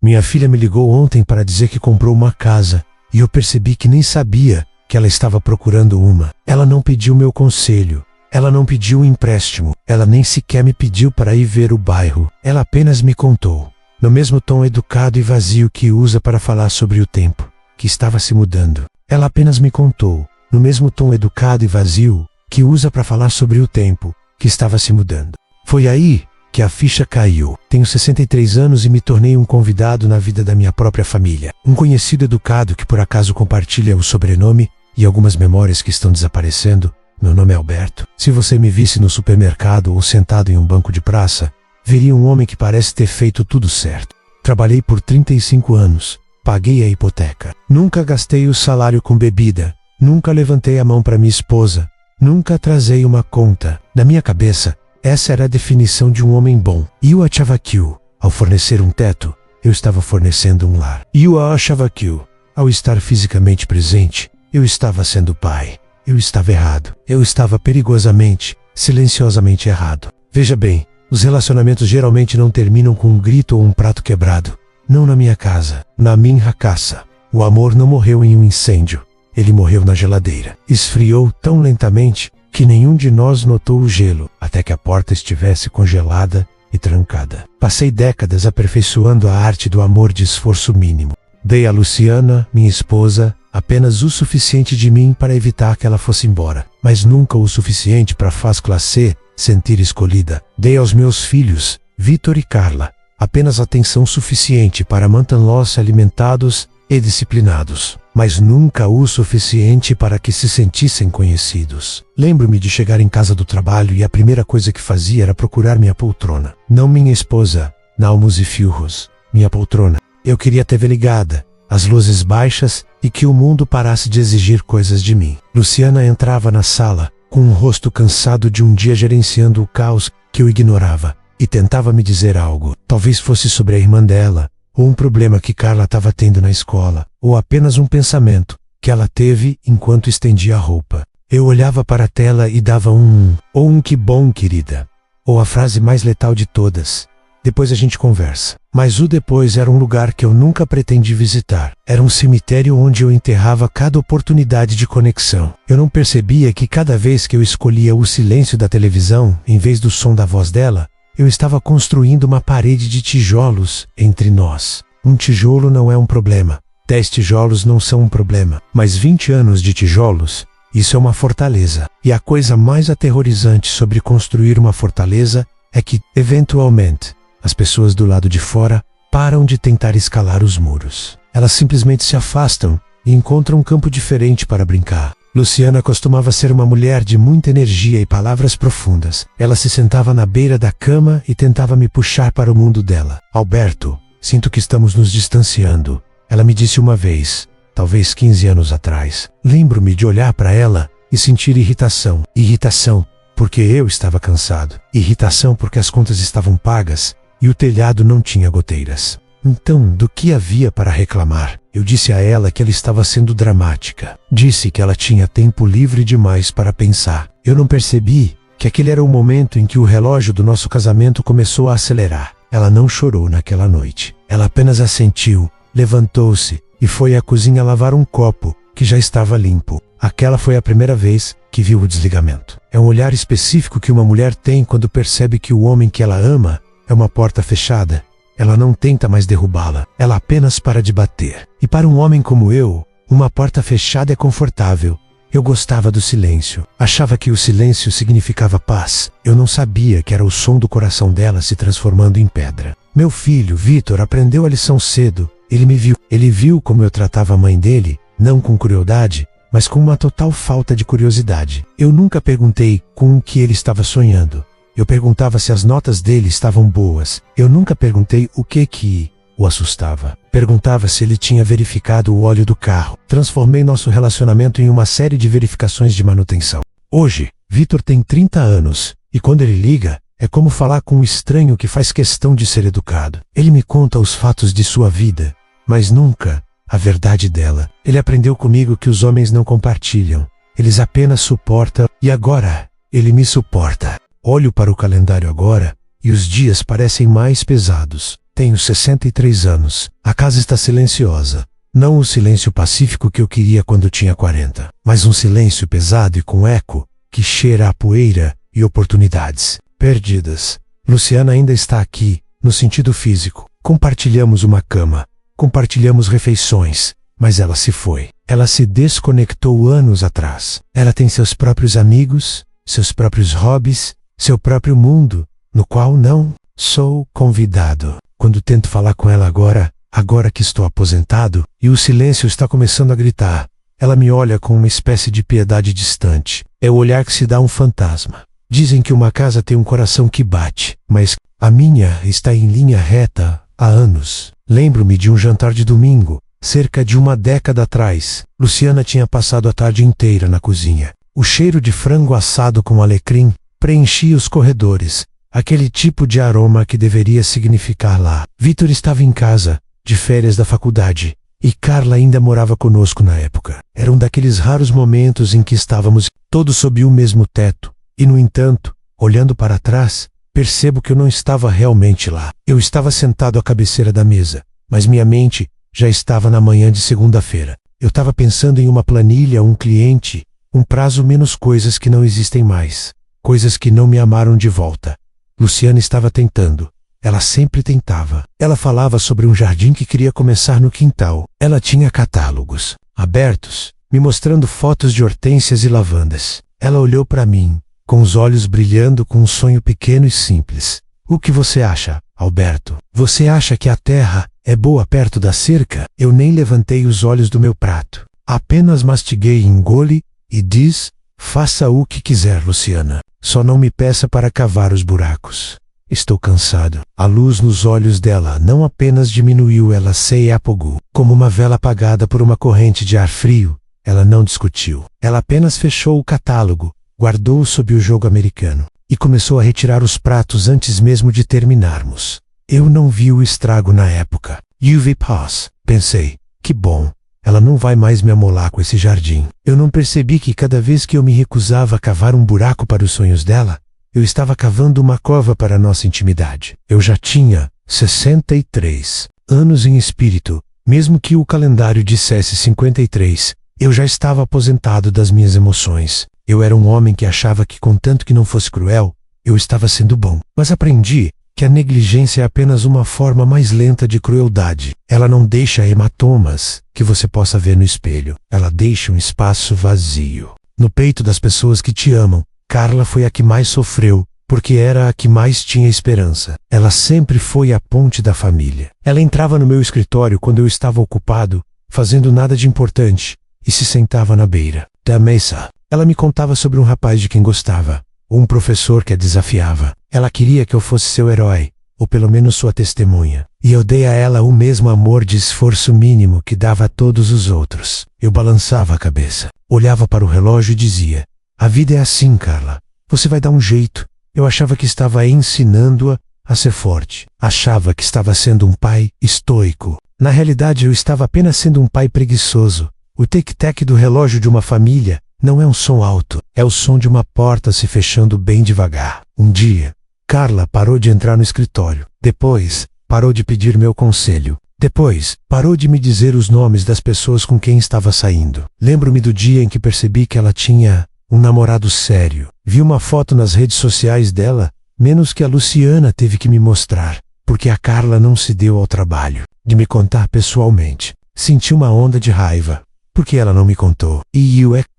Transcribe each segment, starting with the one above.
Minha filha me ligou ontem para dizer que comprou uma casa, e eu percebi que nem sabia que ela estava procurando uma. Ela não pediu meu conselho. Ela não pediu um empréstimo. Ela nem sequer me pediu para ir ver o bairro. Ela apenas me contou, no mesmo tom educado e vazio que usa para falar sobre o tempo, que estava se mudando. Ela apenas me contou, no mesmo tom educado e vazio que usa para falar sobre o tempo, que estava se mudando. Foi aí que a ficha caiu. Tenho 63 anos e me tornei um convidado na vida da minha própria família. Um conhecido educado que por acaso compartilha o sobrenome e algumas memórias que estão desaparecendo. Meu nome é Alberto. Se você me visse no supermercado ou sentado em um banco de praça, veria um homem que parece ter feito tudo certo. Trabalhei por 35 anos. Paguei a hipoteca. Nunca gastei o salário com bebida. Nunca levantei a mão para minha esposa. Nunca atrasei uma conta. Na minha cabeça, essa era a definição de um homem bom. E eu achava que, ao fornecer um teto, eu estava fornecendo um lar. E eu achava que, ao estar fisicamente presente, eu estava sendo pai. Eu estava errado. Eu estava perigosamente, silenciosamente errado. Veja bem, os relacionamentos geralmente não terminam com um grito ou um prato quebrado. Não na minha casa. Na minha casa. O amor não morreu em um incêndio. Ele morreu na geladeira. Esfriou tão lentamente que nenhum de nós notou o gelo, até que a porta estivesse congelada e trancada. Passei décadas aperfeiçoando a arte do amor de esforço mínimo. Dei a Luciana, minha esposa, apenas o suficiente de mim para evitar que ela fosse embora, mas nunca o suficiente para faz classe sentir escolhida. Dei aos meus filhos, Vitor e Carla, apenas atenção suficiente para mantê-los alimentados e disciplinados, mas nunca o suficiente para que se sentissem conhecidos. Lembro-me de chegar em casa do trabalho e a primeira coisa que fazia era procurar minha poltrona. Não minha esposa, Nalmos e Fiorros, minha poltrona. Eu queria a TV ligada, as luzes baixas e que o mundo parasse de exigir coisas de mim. Luciana entrava na sala, com um rosto cansado de um dia gerenciando o caos que eu ignorava, e tentava me dizer algo. Talvez fosse sobre a irmã dela, ou um problema que Carla estava tendo na escola, ou apenas um pensamento que ela teve enquanto estendia a roupa. Eu olhava para a tela e dava ou um que bom, querida, ou a frase mais letal de todas: depois a gente conversa. Mas o depois era um lugar que eu nunca pretendi visitar. Era um cemitério onde eu enterrava cada oportunidade de conexão. Eu não percebia que cada vez que eu escolhia o silêncio da televisão, em vez do som da voz dela, eu estava construindo uma parede de tijolos entre nós. Um tijolo não é um problema. 10 tijolos não são um problema. Mas 20 anos de tijolos, isso é uma fortaleza. E a coisa mais aterrorizante sobre construir uma fortaleza é que, eventualmente, as pessoas do lado de fora param de tentar escalar os muros. Elas simplesmente se afastam e encontram um campo diferente para brincar. Luciana costumava ser uma mulher de muita energia e palavras profundas. Ela se sentava na beira da cama e tentava me puxar para o mundo dela. Alberto, sinto que estamos nos distanciando. Ela me disse uma vez, talvez 15 anos atrás. Lembro-me de olhar para ela e sentir irritação. Irritação porque eu estava cansado. Irritação porque as contas estavam pagas e o telhado não tinha goteiras. Então, do que havia para reclamar? Eu disse a ela que ela estava sendo dramática. Disse que ela tinha tempo livre demais para pensar. Eu não percebi que aquele era o momento em que o relógio do nosso casamento começou a acelerar. Ela não chorou naquela noite. Ela apenas assentiu, levantou-se e foi à cozinha lavar um copo que já estava limpo. Aquela foi a primeira vez que viu o desligamento. É um olhar específico que uma mulher tem quando percebe que o homem que ela ama é uma porta fechada. Ela não tenta mais derrubá-la, ela apenas para de bater. E para um homem como eu, uma porta fechada é confortável. Eu gostava do silêncio. Achava que o silêncio significava paz. Eu não sabia que era o som do coração dela se transformando em pedra. Meu filho, Vitor, aprendeu a lição cedo. Ele me viu. Ele viu como eu tratava a mãe dele, não com crueldade, mas com uma total falta de curiosidade. Eu nunca perguntei com o que ele estava sonhando. Eu perguntava se as notas dele estavam boas. Eu nunca perguntei o que o assustava. Perguntava se ele tinha verificado o óleo do carro. Transformei nosso relacionamento em uma série de verificações de manutenção. Hoje, Vitor tem 30 anos, e quando ele liga, é como falar com um estranho que faz questão de ser educado. Ele me conta os fatos de sua vida, mas nunca a verdade dela. Ele aprendeu comigo que os homens não compartilham. Eles apenas suportam, e agora, ele me suporta. Olho para o calendário agora, e os dias parecem mais pesados. Tenho 63 anos. A casa está silenciosa. Não o silêncio pacífico que eu queria quando tinha 40, mas um silêncio pesado e com eco, que cheira a poeira e oportunidades perdidas. Luciana ainda está aqui, no sentido físico. Compartilhamos uma cama, compartilhamos refeições, mas ela se foi. Ela se desconectou anos atrás. Ela tem seus próprios amigos, seus próprios hobbies, seu próprio mundo, no qual não sou convidado. Quando tento falar com ela agora que estou aposentado, e o silêncio está começando a gritar, ela me olha com uma espécie de piedade distante. É o olhar que se dá a um fantasma. Dizem que uma casa tem um coração que bate, mas a minha está em linha reta há anos. Lembro-me de um jantar de domingo, cerca de uma década atrás. Luciana tinha passado a tarde inteira na cozinha. O cheiro de frango assado com alecrim preenchia os corredores, aquele tipo de aroma que deveria significar lá. Vitor estava em casa, de férias da faculdade, e Carla ainda morava conosco na época. Era um daqueles raros momentos em que estávamos todos sob o mesmo teto, e no entanto, olhando para trás, percebo que eu não estava realmente lá. Eu estava sentado à cabeceira da mesa, mas minha mente já estava na manhã de segunda-feira. Eu estava pensando em uma planilha, um cliente, um prazo menos coisas que não existem mais, coisas que não me amaram de volta. Luciana estava tentando. Ela sempre tentava. Ela falava sobre um jardim que queria começar no quintal. Ela tinha catálogos abertos, me mostrando fotos de hortênsias e lavandas. Ela olhou para mim, com os olhos brilhando com um sonho pequeno e simples. O que você acha, Alberto? Você acha que a terra é boa perto da cerca? Eu nem levantei os olhos do meu prato. Apenas mastiguei e engole e diz: faça o que quiser, Luciana. Só não me peça para cavar os buracos. Estou cansado. A luz nos olhos dela não apenas diminuiu, ela se apagou. Como uma vela apagada por uma corrente de ar frio, ela não discutiu. Ela apenas fechou o catálogo, guardou-o sob o jogo americano, e começou a retirar os pratos antes mesmo de terminarmos. Eu não vi o estrago na época. UV Pass, pensei. Que bom. Ela não vai mais me amolar com esse jardim. Eu não percebi que cada vez que eu me recusava a cavar um buraco para os sonhos dela, eu estava cavando uma cova para a nossa intimidade. Eu já tinha 63 anos em espírito, mesmo que o calendário dissesse 53, eu já estava aposentado das minhas emoções. Eu era um homem que achava que, contanto que não fosse cruel, eu estava sendo bom. Mas aprendi que a negligência é apenas uma forma mais lenta de crueldade. Ela não deixa hematomas que você possa ver no espelho. Ela deixa um espaço vazio. No peito das pessoas que te amam, Carla foi a que mais sofreu, porque era a que mais tinha esperança. Ela sempre foi a ponte da família. Ela entrava no meu escritório quando eu estava ocupado, fazendo nada de importante, e se sentava na beira da mesa. Ela me contava sobre um rapaz de quem gostava, ou um professor que a desafiava. Ela queria que eu fosse seu herói, ou pelo menos sua testemunha. E eu dei a ela o mesmo amor de esforço mínimo que dava a todos os outros. Eu balançava a cabeça, olhava para o relógio e dizia: a vida é assim, Carla. Você vai dar um jeito. Eu achava que estava ensinando-a a ser forte. Achava que estava sendo um pai estoico. Na realidade, eu estava apenas sendo um pai preguiçoso. O tic-tac do relógio de uma família não é um som alto, é o som de uma porta se fechando bem devagar. Um dia, Carla parou de entrar no escritório. Depois, parou de pedir meu conselho. Depois, parou de me dizer os nomes das pessoas com quem estava saindo. Lembro-me do dia em que percebi que ela tinha um namorado sério. Vi uma foto nas redes sociais dela, menos que a Luciana teve que me mostrar, porque a Carla não se deu ao trabalho de me contar pessoalmente. Senti uma onda de raiva. Por que ela não me contou?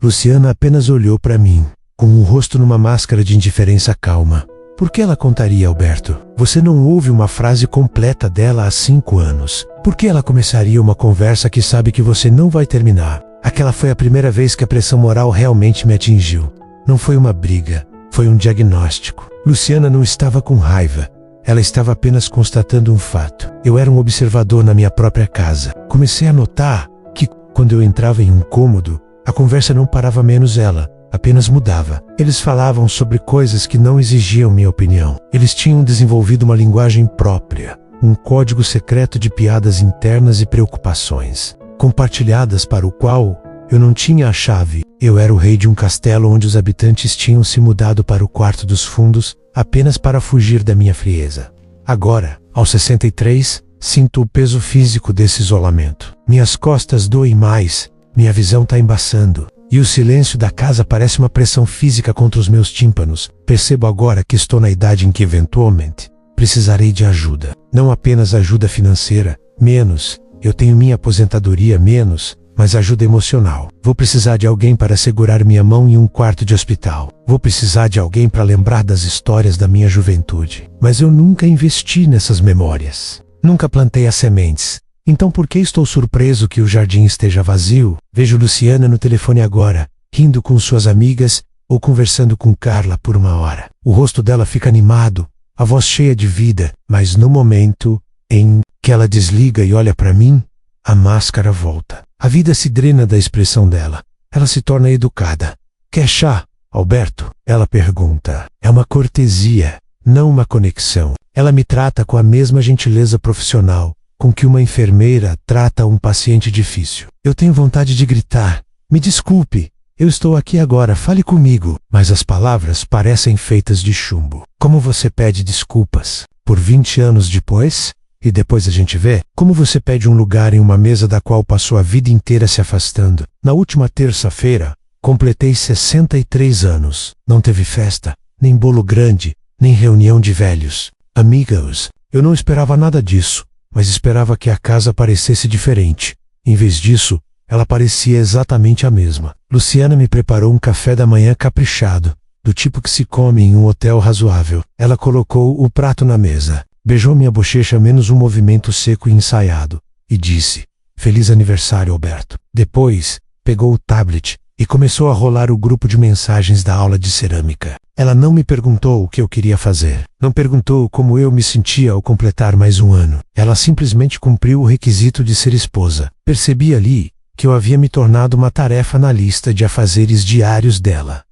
Luciana apenas olhou para mim, com o rosto numa máscara de indiferença calma. Por que ela contaria, Alberto? Você não ouve uma frase completa dela há 5 anos. Por que ela começaria uma conversa que sabe que você não vai terminar? Aquela foi a primeira vez que a pressão moral realmente me atingiu. Não foi uma briga, foi um diagnóstico. Luciana não estava com raiva. Ela estava apenas constatando um fato. Eu era um observador na minha própria casa. Comecei a notar que, quando eu entrava em um cômodo, a conversa não parava menos ela, apenas mudava. Eles falavam sobre coisas que não exigiam minha opinião. Eles tinham desenvolvido uma linguagem própria, um código secreto de piadas internas e preocupações, compartilhadas para o qual eu não tinha a chave. Eu era o rei de um castelo onde os habitantes tinham se mudado para o quarto dos fundos, apenas para fugir da minha frieza. Agora, aos 63, sinto o peso físico desse isolamento. Minhas costas doem mais, minha visão tá embaçando. E o silêncio da casa parece uma pressão física contra os meus tímpanos. Percebo agora que estou na idade em que eventualmente precisarei de ajuda. Não apenas ajuda financeira, menos. Eu tenho minha aposentadoria, menos. Mas ajuda emocional. Vou precisar de alguém para segurar minha mão em um quarto de hospital. Vou precisar de alguém para lembrar das histórias da minha juventude. Mas eu nunca investi nessas memórias. Nunca plantei as sementes. Então por que estou surpreso que o jardim esteja vazio? Vejo Luciana no telefone agora, rindo com suas amigas ou conversando com Carla por uma hora. O rosto dela fica animado, a voz cheia de vida, mas no momento em que ela desliga e olha para mim, a máscara volta. A vida se drena da expressão dela. Ela se torna educada. Quer chá, Alberto? Ela pergunta. É uma cortesia, não uma conexão. Ela me trata com a mesma gentileza profissional com que uma enfermeira trata um paciente difícil. Eu tenho vontade de gritar. Me desculpe, eu estou aqui agora, fale comigo. Mas as palavras parecem feitas de chumbo. Como você pede desculpas? Por 20 anos depois? E depois a gente vê como você pede um lugar em uma mesa da qual passou a vida inteira se afastando. Na última terça-feira, completei 63 anos. Não teve festa, nem bolo grande, nem reunião de velhos. Amigos, eu não esperava nada disso, mas esperava que a casa parecesse diferente. Em vez disso, ela parecia exatamente a mesma. Luciana me preparou um café da manhã caprichado, do tipo que se come em um hotel razoável. Ela colocou o prato na mesa. Beijou minha bochecha menos um movimento seco e ensaiado, e disse, Feliz aniversário, Alberto. Depois, pegou o tablet e começou a rolar o grupo de mensagens da aula de cerâmica. Ela não me perguntou o que eu queria fazer. Não perguntou como eu me sentia ao completar mais um ano. Ela simplesmente cumpriu o requisito de ser esposa. Percebi ali que eu havia me tornado uma tarefa na lista de afazeres diários dela.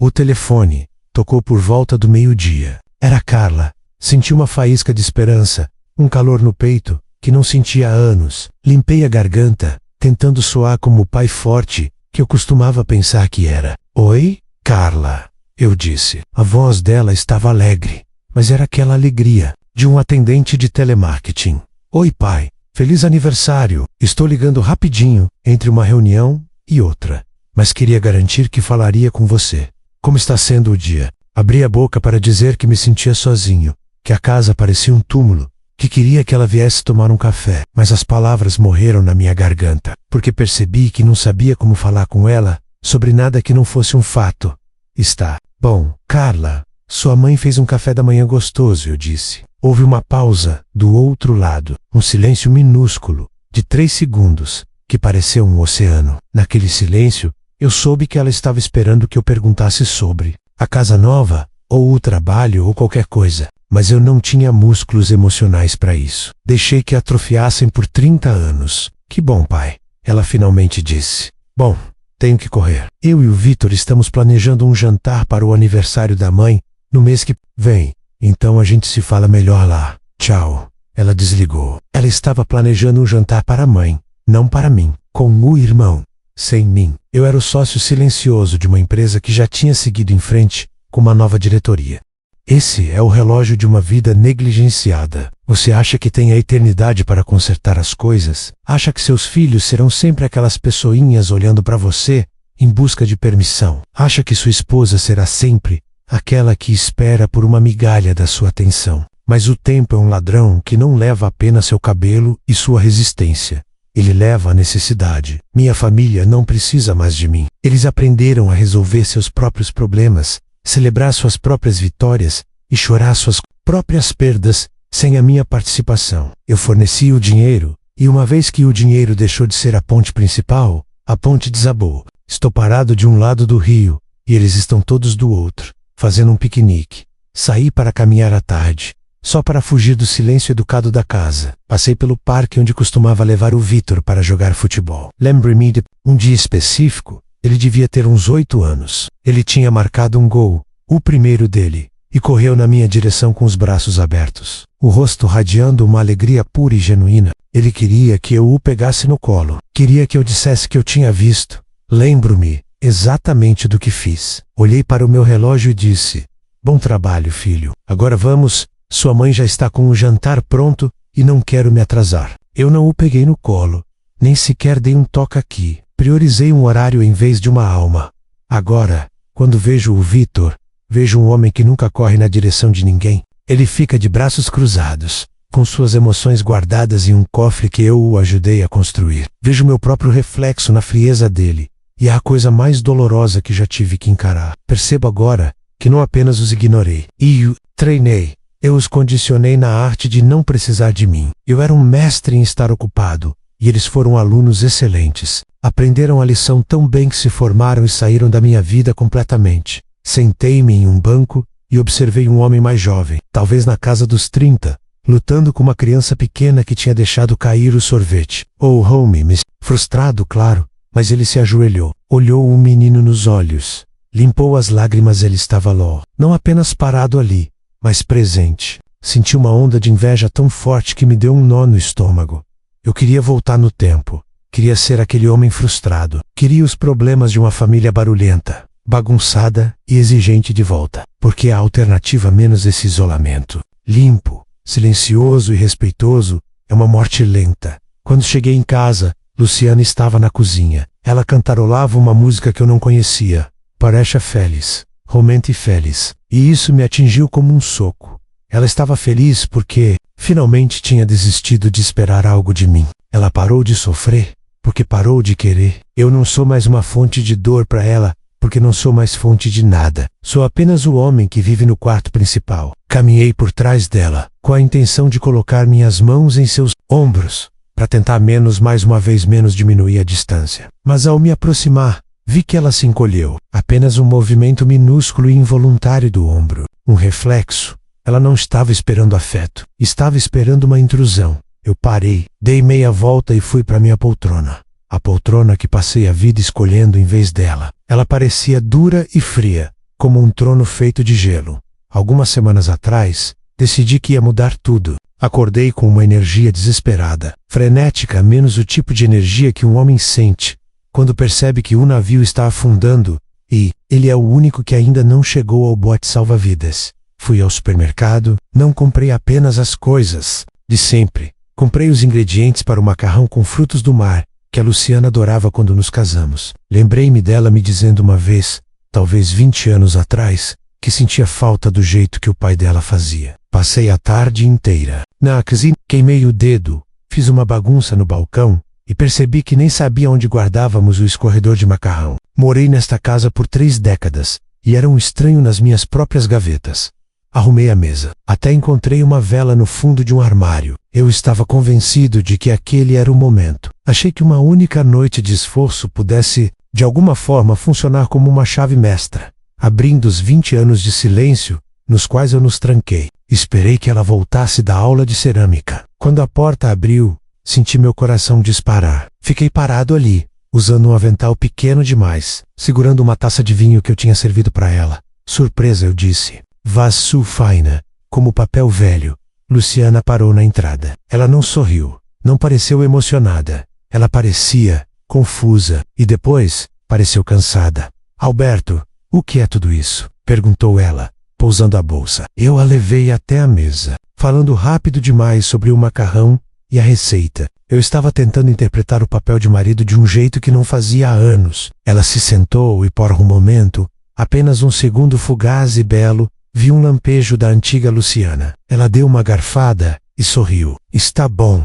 O telefone tocou por volta do meio-dia. Era Carla. Senti uma faísca de esperança, um calor no peito, que não sentia há anos. Limpei a garganta, tentando soar como o pai forte, que eu costumava pensar que era. Oi, Carla, eu disse. A voz dela estava alegre, mas era aquela alegria de um atendente de telemarketing. Oi, pai, feliz aniversário. Estou ligando rapidinho, entre uma reunião e outra, mas queria garantir que falaria com você. Como está sendo o dia? Abri a boca para dizer que me sentia sozinho, que a casa parecia um túmulo, que queria que ela viesse tomar um café, mas as palavras morreram na minha garganta, porque percebi que não sabia como falar com ela sobre nada que não fosse um fato. Está bom, Carla, sua mãe fez um café da manhã gostoso, eu disse. Houve uma pausa do outro lado, um silêncio minúsculo, de 3 segundos, que pareceu um oceano. Naquele silêncio, eu soube que ela estava esperando que eu perguntasse sobre a casa nova, ou o trabalho, ou qualquer coisa. Mas eu não tinha músculos emocionais para isso. Deixei que atrofiassem por 30 anos. Que bom, pai. Ela finalmente disse. Bom, tenho que correr. Eu e o Vitor estamos planejando um jantar para o aniversário da mãe no mês que vem. Então a gente se fala melhor lá. Tchau. Ela desligou. Ela estava planejando um jantar para a mãe, não para mim, com o irmão. Sem mim. Eu era o sócio silencioso de uma empresa que já tinha seguido em frente com uma nova diretoria. Esse é o relógio de uma vida negligenciada. Você acha que tem a eternidade para consertar as coisas? Acha que seus filhos serão sempre aquelas pessoinhas olhando para você em busca de permissão? Acha que sua esposa será sempre aquela que espera por uma migalha da sua atenção? Mas o tempo é um ladrão que não leva apenas seu cabelo e sua resistência. Ele leva a necessidade. Minha família não precisa mais de mim. Eles aprenderam a resolver seus próprios problemas, celebrar suas próprias vitórias e chorar suas próprias perdas sem a minha participação. Eu forneci o dinheiro, e uma vez que o dinheiro deixou de ser a ponte principal, a ponte desabou. Estou parado de um lado do rio, e eles estão todos do outro, fazendo um piquenique. Saí para caminhar à tarde, só para fugir do silêncio educado da casa. Passei pelo parque onde costumava levar o Vitor para jogar futebol. Lembre-me de um dia específico. Ele devia ter uns 8 anos. Ele tinha marcado um gol, o primeiro dele, e correu na minha direção com os braços abertos, o rosto radiando uma alegria pura e genuína. Ele queria que eu o pegasse no colo. Queria que eu dissesse que eu tinha visto. Lembro-me exatamente do que fiz. Olhei para o meu relógio e disse, bom trabalho, filho. Agora vamos Sua mãe já está com o jantar pronto e não quero me atrasar. Eu não o peguei no colo, nem sequer dei um toque aqui. Priorizei um horário em vez de uma alma. Agora, quando vejo o Vitor, vejo um homem que nunca corre na direção de ninguém. Ele fica de braços cruzados, com suas emoções guardadas em um cofre que eu o ajudei a construir. Vejo meu próprio reflexo na frieza dele, e é a coisa mais dolorosa que já tive que encarar. Percebo agora que não apenas os ignorei e treinei, eu os condicionei na arte de não precisar de mim. Eu era um mestre em estar ocupado, e eles foram alunos excelentes. Aprenderam a lição tão bem que se formaram e saíram da minha vida completamente. Sentei-me em um banco e observei um homem mais jovem, talvez na casa dos 30, lutando com uma criança pequena que tinha deixado cair o sorvete. Oh, homie, frustrado, claro, mas ele se ajoelhou, olhou o menino nos olhos, limpou as lágrimas. Ele estava lá, não apenas parado ali, mas presente. Senti uma onda de inveja tão forte que me deu um nó no estômago. Eu queria voltar no tempo. Queria ser aquele homem frustrado. Queria os problemas de uma família barulhenta, bagunçada e exigente de volta. Porque a alternativa menos esse isolamento, limpo, silencioso e respeitoso, é uma morte lenta. Quando cheguei em casa, Luciana estava na cozinha. Ela cantarolava uma música que eu não conhecia. Parecha feliz, Romente feliz. E isso me atingiu como um soco. Ela estava feliz porque, finalmente, tinha desistido de esperar algo de mim. Ela parou de sofrer, porque parou de querer. Eu não sou mais uma fonte de dor para ela, porque não sou mais fonte de nada. Sou apenas o homem que vive no quarto principal. Caminhei por trás dela, com a intenção de colocar minhas mãos em seus ombros, para tentar mais uma vez diminuir a distância. Mas ao me aproximar, vi que ela se encolheu. Apenas um movimento minúsculo e involuntário do ombro. Um reflexo. Ela não estava esperando afeto. Estava esperando uma intrusão. Eu parei, dei meia volta e fui para minha poltrona. A poltrona que passei a vida escolhendo em vez dela. Ela parecia dura e fria, como um trono feito de gelo. Algumas semanas atrás, decidi que ia mudar tudo. Acordei com uma energia desesperada, frenética, menos o tipo de energia que um homem sente quando percebe que um navio está afundando e ele é o único que ainda não chegou ao bote salva-vidas. Fui ao supermercado, não comprei apenas as coisas de sempre. Comprei os ingredientes para o macarrão com frutos do mar, que a Luciana adorava quando nos casamos. Lembrei-me dela me dizendo uma vez, talvez 20 anos atrás, que sentia falta do jeito que o pai dela fazia. Passei a tarde inteira na cozinha, queimei o dedo, fiz uma bagunça no balcão e percebi que nem sabia onde guardávamos o escorredor de macarrão. Morei nesta casa por 3 décadas e era um estranho nas minhas próprias gavetas. Arrumei a mesa. Até encontrei uma vela no fundo de um armário. Eu estava convencido de que aquele era o momento. Achei que uma única noite de esforço pudesse, de alguma forma, funcionar como uma chave mestra, abrindo os 20 anos de silêncio, nos quais eu nos tranquei. Esperei que ela voltasse da aula de cerâmica. Quando a porta abriu, senti meu coração disparar. Fiquei parado ali, usando um avental pequeno demais, segurando uma taça de vinho que eu tinha servido para ela. Surpresa, eu disse. Vassu faina, como papel velho. Luciana parou na entrada. Ela não sorriu, não pareceu emocionada. Ela parecia confusa e depois pareceu cansada. Alberto, o que é tudo isso? Perguntou ela, pousando a bolsa. Eu a levei até a mesa, falando rápido demais sobre o macarrão e a receita. Eu estava tentando interpretar o papel de marido de um jeito que não fazia há anos. Ela se sentou e por um momento, apenas um segundo fugaz e belo, vi um lampejo da antiga Luciana. Ela deu uma garfada e sorriu. Está bom,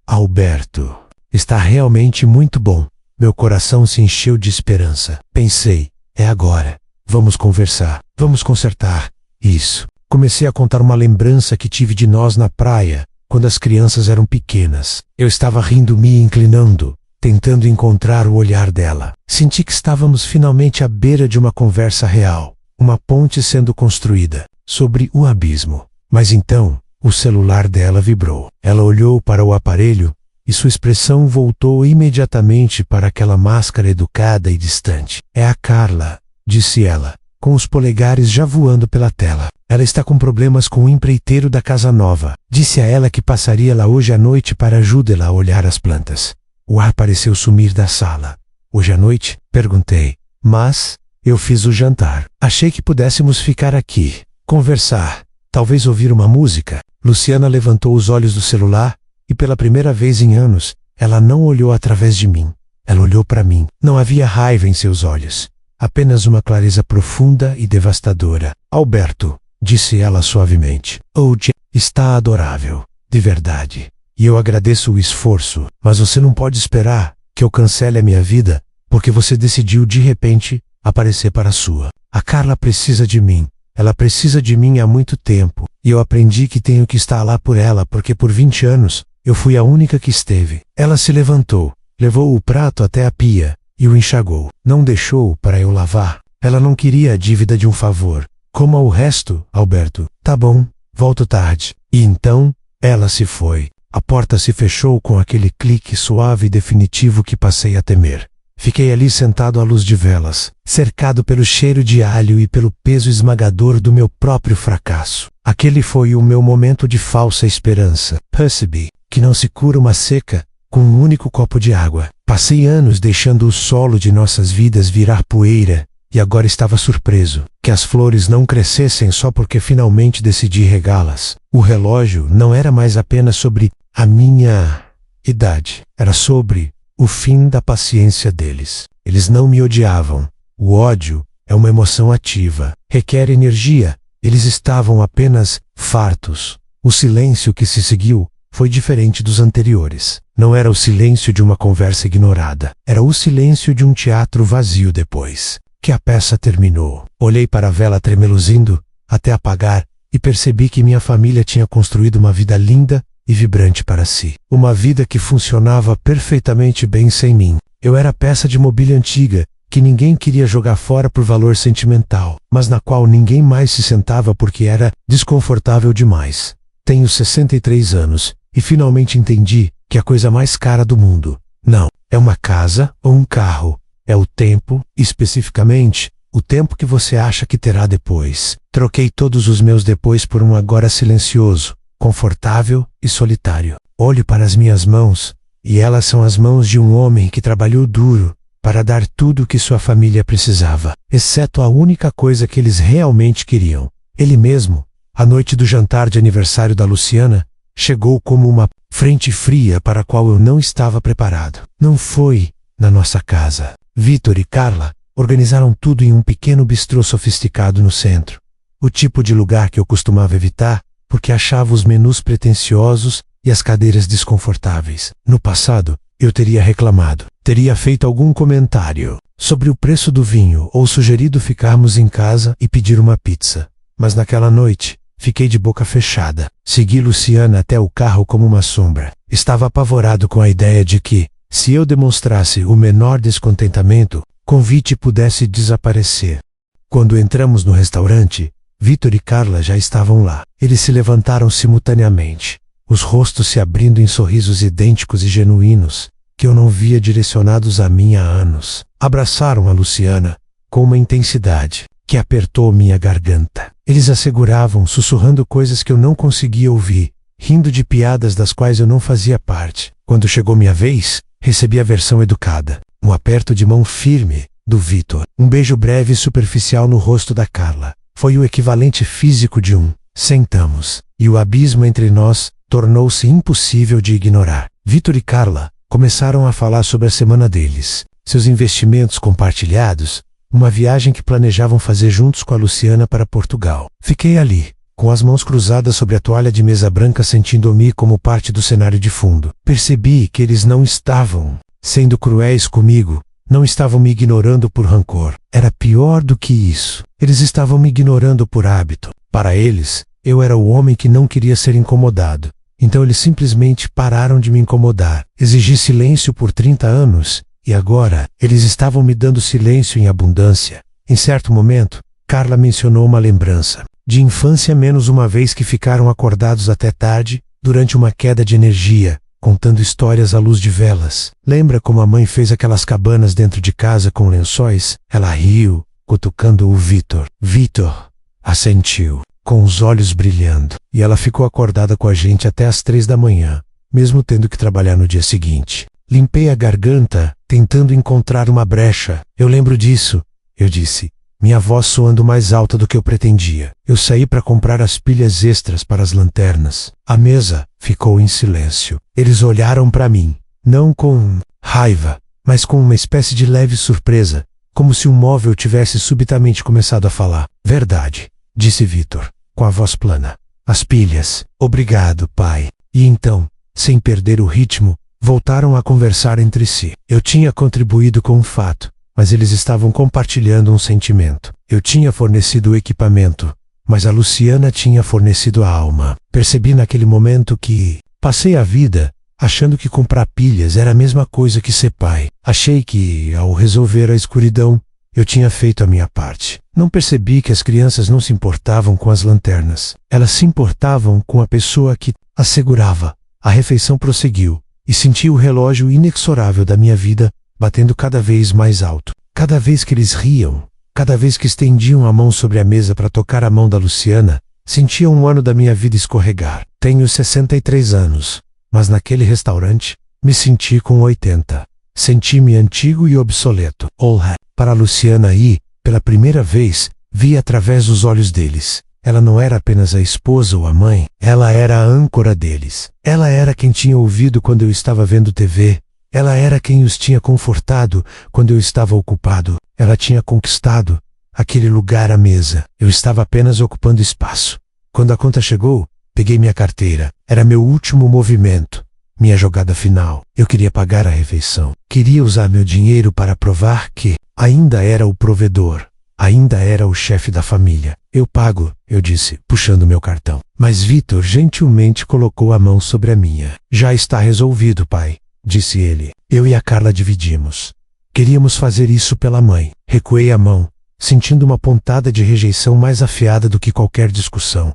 Alberto. Está realmente muito bom. Meu coração se encheu de esperança. Pensei, é agora. Vamos conversar. Vamos consertar. Isso. Comecei a contar uma lembrança que tive de nós na praia, quando as crianças eram pequenas. Eu estava rindo, me inclinando, tentando encontrar o olhar dela. Senti que estávamos finalmente à beira de uma conversa real. Uma ponte sendo construída sobre o abismo. Mas então, o celular dela vibrou. Ela olhou para o aparelho e sua expressão voltou imediatamente para aquela máscara educada e distante. É a Carla, disse ela, com os polegares já voando pela tela. Ela está com problemas com o empreiteiro da casa nova. Disse a ela que passaria lá hoje à noite para ajudá-la a olhar as plantas. O ar pareceu sumir da sala. Hoje à noite? Perguntei. Mas eu fiz o jantar. Achei que pudéssemos ficar aqui, conversar. Talvez ouvir uma música. Luciana levantou os olhos do celular e pela primeira vez em anos, ela não olhou através de mim. Ela olhou para mim. Não havia raiva em seus olhos. Apenas uma clareza profunda e devastadora. Alberto, disse ela suavemente. Está adorável. De verdade. E eu agradeço o esforço, mas você não pode esperar que eu cancele a minha vida porque você decidiu de repente aparecer para a sua. A Carla precisa de mim. Ela precisa de mim há muito tempo. E eu aprendi que tenho que estar lá por ela porque por 20 anos eu fui a única que esteve. Ela se levantou, levou o prato até a pia e o enxagou. Não deixou para eu lavar. Ela não queria a dívida de um favor. Coma o resto, Alberto. Tá bom, volto tarde. E então, ela se foi. A porta se fechou com aquele clique suave e definitivo que passei a temer. Fiquei ali sentado à luz de velas, cercado pelo cheiro de alho e pelo peso esmagador do meu próprio fracasso. Aquele foi o meu momento de falsa esperança. Percebi que não se cura uma seca com um único copo de água. Passei anos deixando o solo de nossas vidas virar poeira e agora estava surpreso que as flores não crescessem só porque finalmente decidi regá-las. O relógio não era mais apenas sobre a minha idade, era sobre o fim da paciência deles. Eles não me odiavam. O ódio é uma emoção ativa, requer energia. Eles estavam apenas fartos. O silêncio que se seguiu foi diferente dos anteriores. Não era o silêncio de uma conversa ignorada. Era o silêncio de um teatro vazio depois que a peça terminou. Olhei para a vela tremeluzindo até apagar e percebi que minha família tinha construído uma vida linda e vibrante para si. Uma vida que funcionava perfeitamente bem sem mim. Eu era peça de mobília antiga que ninguém queria jogar fora por valor sentimental, mas na qual ninguém mais se sentava porque era desconfortável demais. Tenho 63 anos e finalmente entendi que a coisa mais cara do mundo não é uma casa ou um carro, é o tempo, especificamente, o tempo que você acha que terá depois. Troquei todos os meus depois por um agora silencioso, confortável e solitário. Olho para as minhas mãos, e elas são as mãos de um homem que trabalhou duro para dar tudo o que sua família precisava, exceto a única coisa que eles realmente queriam. Ele mesmo, à noite do jantar de aniversário da Luciana, chegou como uma frente fria para a qual eu não estava preparado. Não foi na nossa casa. Vitor e Carla organizaram tudo em um pequeno bistrô sofisticado no centro. O tipo de lugar que eu costumava evitar porque achava os menus pretensiosos e as cadeiras desconfortáveis. No passado, eu teria reclamado, teria feito algum comentário sobre o preço do vinho ou sugerido ficarmos em casa e pedir uma pizza. Mas naquela noite, fiquei de boca fechada. Segui Luciana até o carro como uma sombra. Estava apavorado com a ideia de que, se eu demonstrasse o menor descontentamento, convite pudesse desaparecer. Quando entramos no restaurante, Vitor e Carla já estavam lá. Eles se levantaram simultaneamente, os rostos se abrindo em sorrisos idênticos e genuínos, que eu não via direcionados a mim há anos. Abraçaram a Luciana com uma intensidade que apertou minha garganta. Eles asseguravam, sussurrando coisas que eu não conseguia ouvir, rindo de piadas das quais eu não fazia parte. Quando chegou minha vez, recebi a versão educada. Um aperto de mão firme do Vitor. Um beijo breve e superficial no rosto da Carla. Foi o equivalente físico de um sentamos. E o abismo entre nós tornou-se impossível de ignorar. Vitor e Carla começaram a falar sobre a semana deles, seus investimentos compartilhados, uma viagem que planejavam fazer juntos com a Luciana para Portugal. Fiquei ali, com as mãos cruzadas sobre a toalha de mesa branca, sentindo-me como parte do cenário de fundo. Percebi que eles não estavam sendo cruéis comigo, não estavam me ignorando por rancor. Era pior do que isso. Eles estavam me ignorando por hábito. Para eles, eu era o homem que não queria ser incomodado. Então eles simplesmente pararam de me incomodar. Exigi silêncio por 30 anos, e agora eles estavam me dando silêncio em abundância. Em certo momento, Carla mencionou uma lembrança de infância menos uma vez que ficaram acordados até tarde, durante uma queda de energia, contando histórias à luz de velas. Lembra como a mãe fez aquelas cabanas dentro de casa com lençóis? Ela riu, cutucando o Vitor. Vitor assentiu, com os olhos brilhando, e ela ficou acordada com a gente até às 3 da manhã, mesmo tendo que trabalhar no dia seguinte. Limpei a garganta, tentando encontrar uma brecha. Eu lembro disso, eu disse. minha voz soando mais alta do que eu pretendia. Eu saí para comprar as pilhas extras para as lanternas. A mesa ficou em silêncio. Eles olharam para mim, não com raiva, mas com uma espécie de leve surpresa, como se um móvel tivesse subitamente começado a falar. Verdade, disse Victor, com a voz plana. As pilhas. Obrigado, pai. E então, sem perder o ritmo, voltaram a conversar entre si. Eu tinha contribuído com um fato, mas eles estavam compartilhando um sentimento. Eu tinha fornecido o equipamento, mas a Luciana tinha fornecido a alma. Percebi naquele momento que passei a vida achando que comprar pilhas era a mesma coisa que ser pai. Achei que, ao resolver a escuridão, eu tinha feito a minha parte. Não percebi que as crianças não se importavam com as lanternas. Elas se importavam com a pessoa que as segurava. A refeição prosseguiu, e senti o relógio inexorável da minha vida batendo cada vez mais alto. Cada vez que eles riam, cada vez que estendiam a mão sobre a mesa para tocar a mão da Luciana, sentia um ano da minha vida escorregar. Tenho 63 anos, mas naquele restaurante me senti com 80. Senti-me antigo e obsoleto. Para a Luciana e, pela primeira vez, vi através dos olhos deles. Ela não era apenas a esposa ou a mãe, ela era a âncora deles. Ela era quem tinha ouvido quando eu estava vendo TV. Ela era quem os tinha confortado quando eu estava ocupado. Ela tinha conquistado aquele lugar à mesa. Eu estava apenas ocupando espaço. Quando a conta chegou, peguei minha carteira. Era meu último movimento, minha jogada final. Eu queria pagar a refeição. Queria usar meu dinheiro para provar que ainda era o provedor. Ainda era o chefe da família. Eu pago, eu disse, puxando meu cartão. Mas Victor gentilmente colocou a mão sobre a minha. Já está resolvido, pai, disse ele. Eu e a Carla dividimos. Queríamos fazer isso pela mãe. Recuei a mão, sentindo uma pontada de rejeição mais afiada do que qualquer discussão.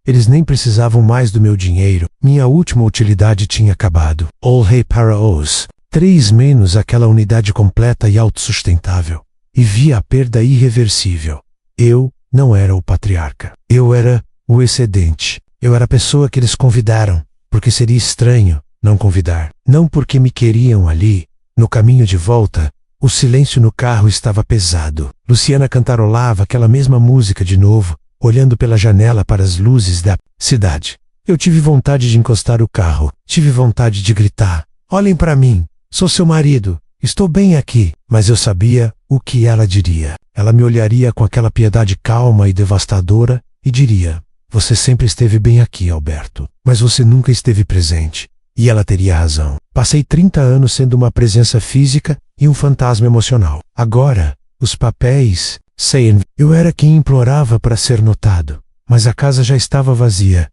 Eles nem precisavam mais do meu dinheiro. Minha última utilidade tinha acabado. All hey para os 3 menos aquela unidade completa e autossustentável. E via a perda irreversível. Eu não era o patriarca. Eu era o excedente. Eu era a pessoa que eles convidaram, porque seria estranho não convidar. Não porque me queriam ali. No caminho de volta, o silêncio no carro estava pesado. Luciana cantarolava aquela mesma música de novo, olhando pela janela para as luzes da cidade. Eu tive vontade de encostar o carro. Tive vontade de gritar. Olhem para mim. Sou seu marido. Estou bem aqui. Mas eu sabia o que ela diria. Ela me olharia com aquela piedade calma e devastadora e diria: você sempre esteve bem aqui, Alberto, mas você nunca esteve presente. E ela teria razão. Passei 30 anos sendo uma presença física e um fantasma emocional. Agora, os papéis, eu era quem implorava para ser notado. Mas a casa já estava vazia.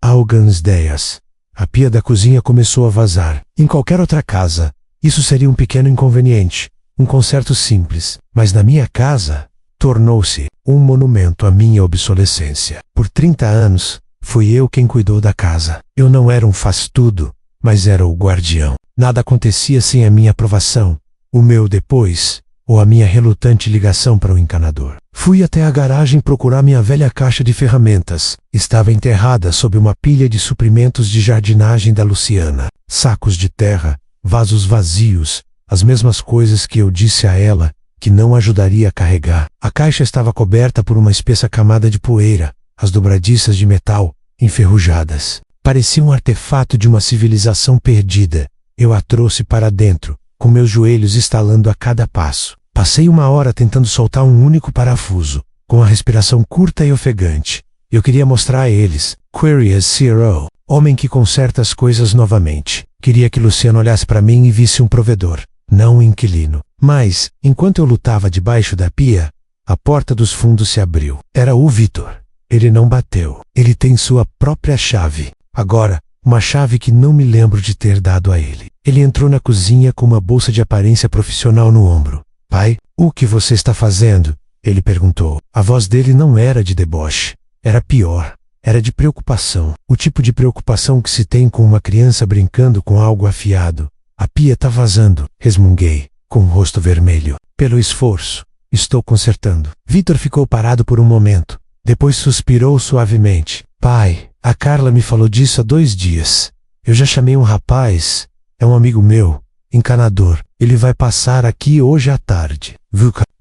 Algumas ideias. A pia da cozinha começou a vazar. Em qualquer outra casa, isso seria um pequeno inconveniente. Um conserto simples, mas na minha casa, tornou-se um monumento à minha obsolescência. Por 30 anos, fui eu quem cuidou da casa. Eu não era um faz-tudo, mas era o guardião. Nada acontecia sem a minha aprovação, o meu depois, ou a minha relutante ligação para o encanador. Fui até a garagem procurar minha velha caixa de ferramentas. Estava enterrada sob uma pilha de suprimentos de jardinagem da Luciana. Sacos de terra, vasos vazios, as mesmas coisas que eu disse a ela que não ajudaria a carregar. A caixa estava coberta por uma espessa camada de poeira, as dobradiças de metal, enferrujadas. Parecia um artefato de uma civilização perdida. Eu a trouxe para dentro, com meus joelhos estalando a cada passo. Passei 1 hora tentando soltar um único parafuso, com a respiração curta e ofegante. Eu queria mostrar a eles, Query Zero, homem que conserta as coisas novamente. Queria que Luciano olhasse para mim e visse um provedor, não um inquilino. Mas, enquanto eu lutava debaixo da pia, a porta dos fundos se abriu. Era o Victor. Ele não bateu. Ele tem sua própria chave. Agora, uma chave que não me lembro de ter dado a ele. Ele entrou na cozinha com uma bolsa de aparência profissional no ombro. Pai, o que você está fazendo? Ele perguntou. A voz dele não era de deboche. Era pior. Era de preocupação. O tipo de preocupação que se tem com uma criança brincando com algo afiado. A pia está vazando, resmunguei, com o rosto vermelho. Pelo esforço. Estou consertando. Victor ficou parado por um momento. Depois suspirou suavemente. Pai, a Carla me falou disso há 2 dias. Eu já chamei um rapaz. É um amigo meu. Encanador. Ele vai passar aqui hoje à tarde.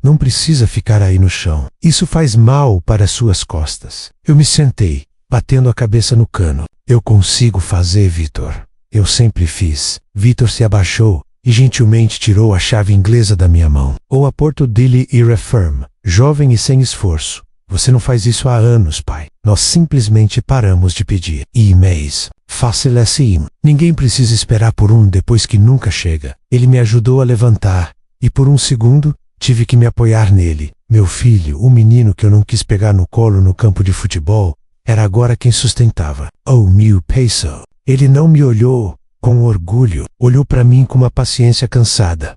Não precisa ficar aí no chão. Isso faz mal para suas costas. Eu me sentei, batendo a cabeça no cano. Eu consigo fazer, Victor. Eu sempre fiz. Victor se abaixou e gentilmente tirou a chave inglesa da minha mão. O aporto dele era firme, jovem e sem esforço. Você não faz isso há anos, pai. Nós simplesmente paramos de pedir. E-mails. Fácil assim. Ninguém precisa esperar por um depois que nunca chega. Ele me ajudou a levantar e por um segundo tive que me apoiar nele. Meu filho, o menino que eu não quis pegar no colo no campo de futebol, era agora quem sustentava. Oh, meu peso. Ele não me olhou com orgulho, olhou para mim com uma paciência cansada.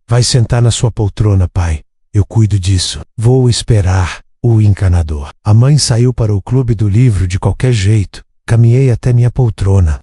Vai sentar na sua poltrona, pai. Eu cuido disso. Vou esperar. O encanador. A mãe saiu para o clube do livro de qualquer jeito. Caminhei até minha poltrona,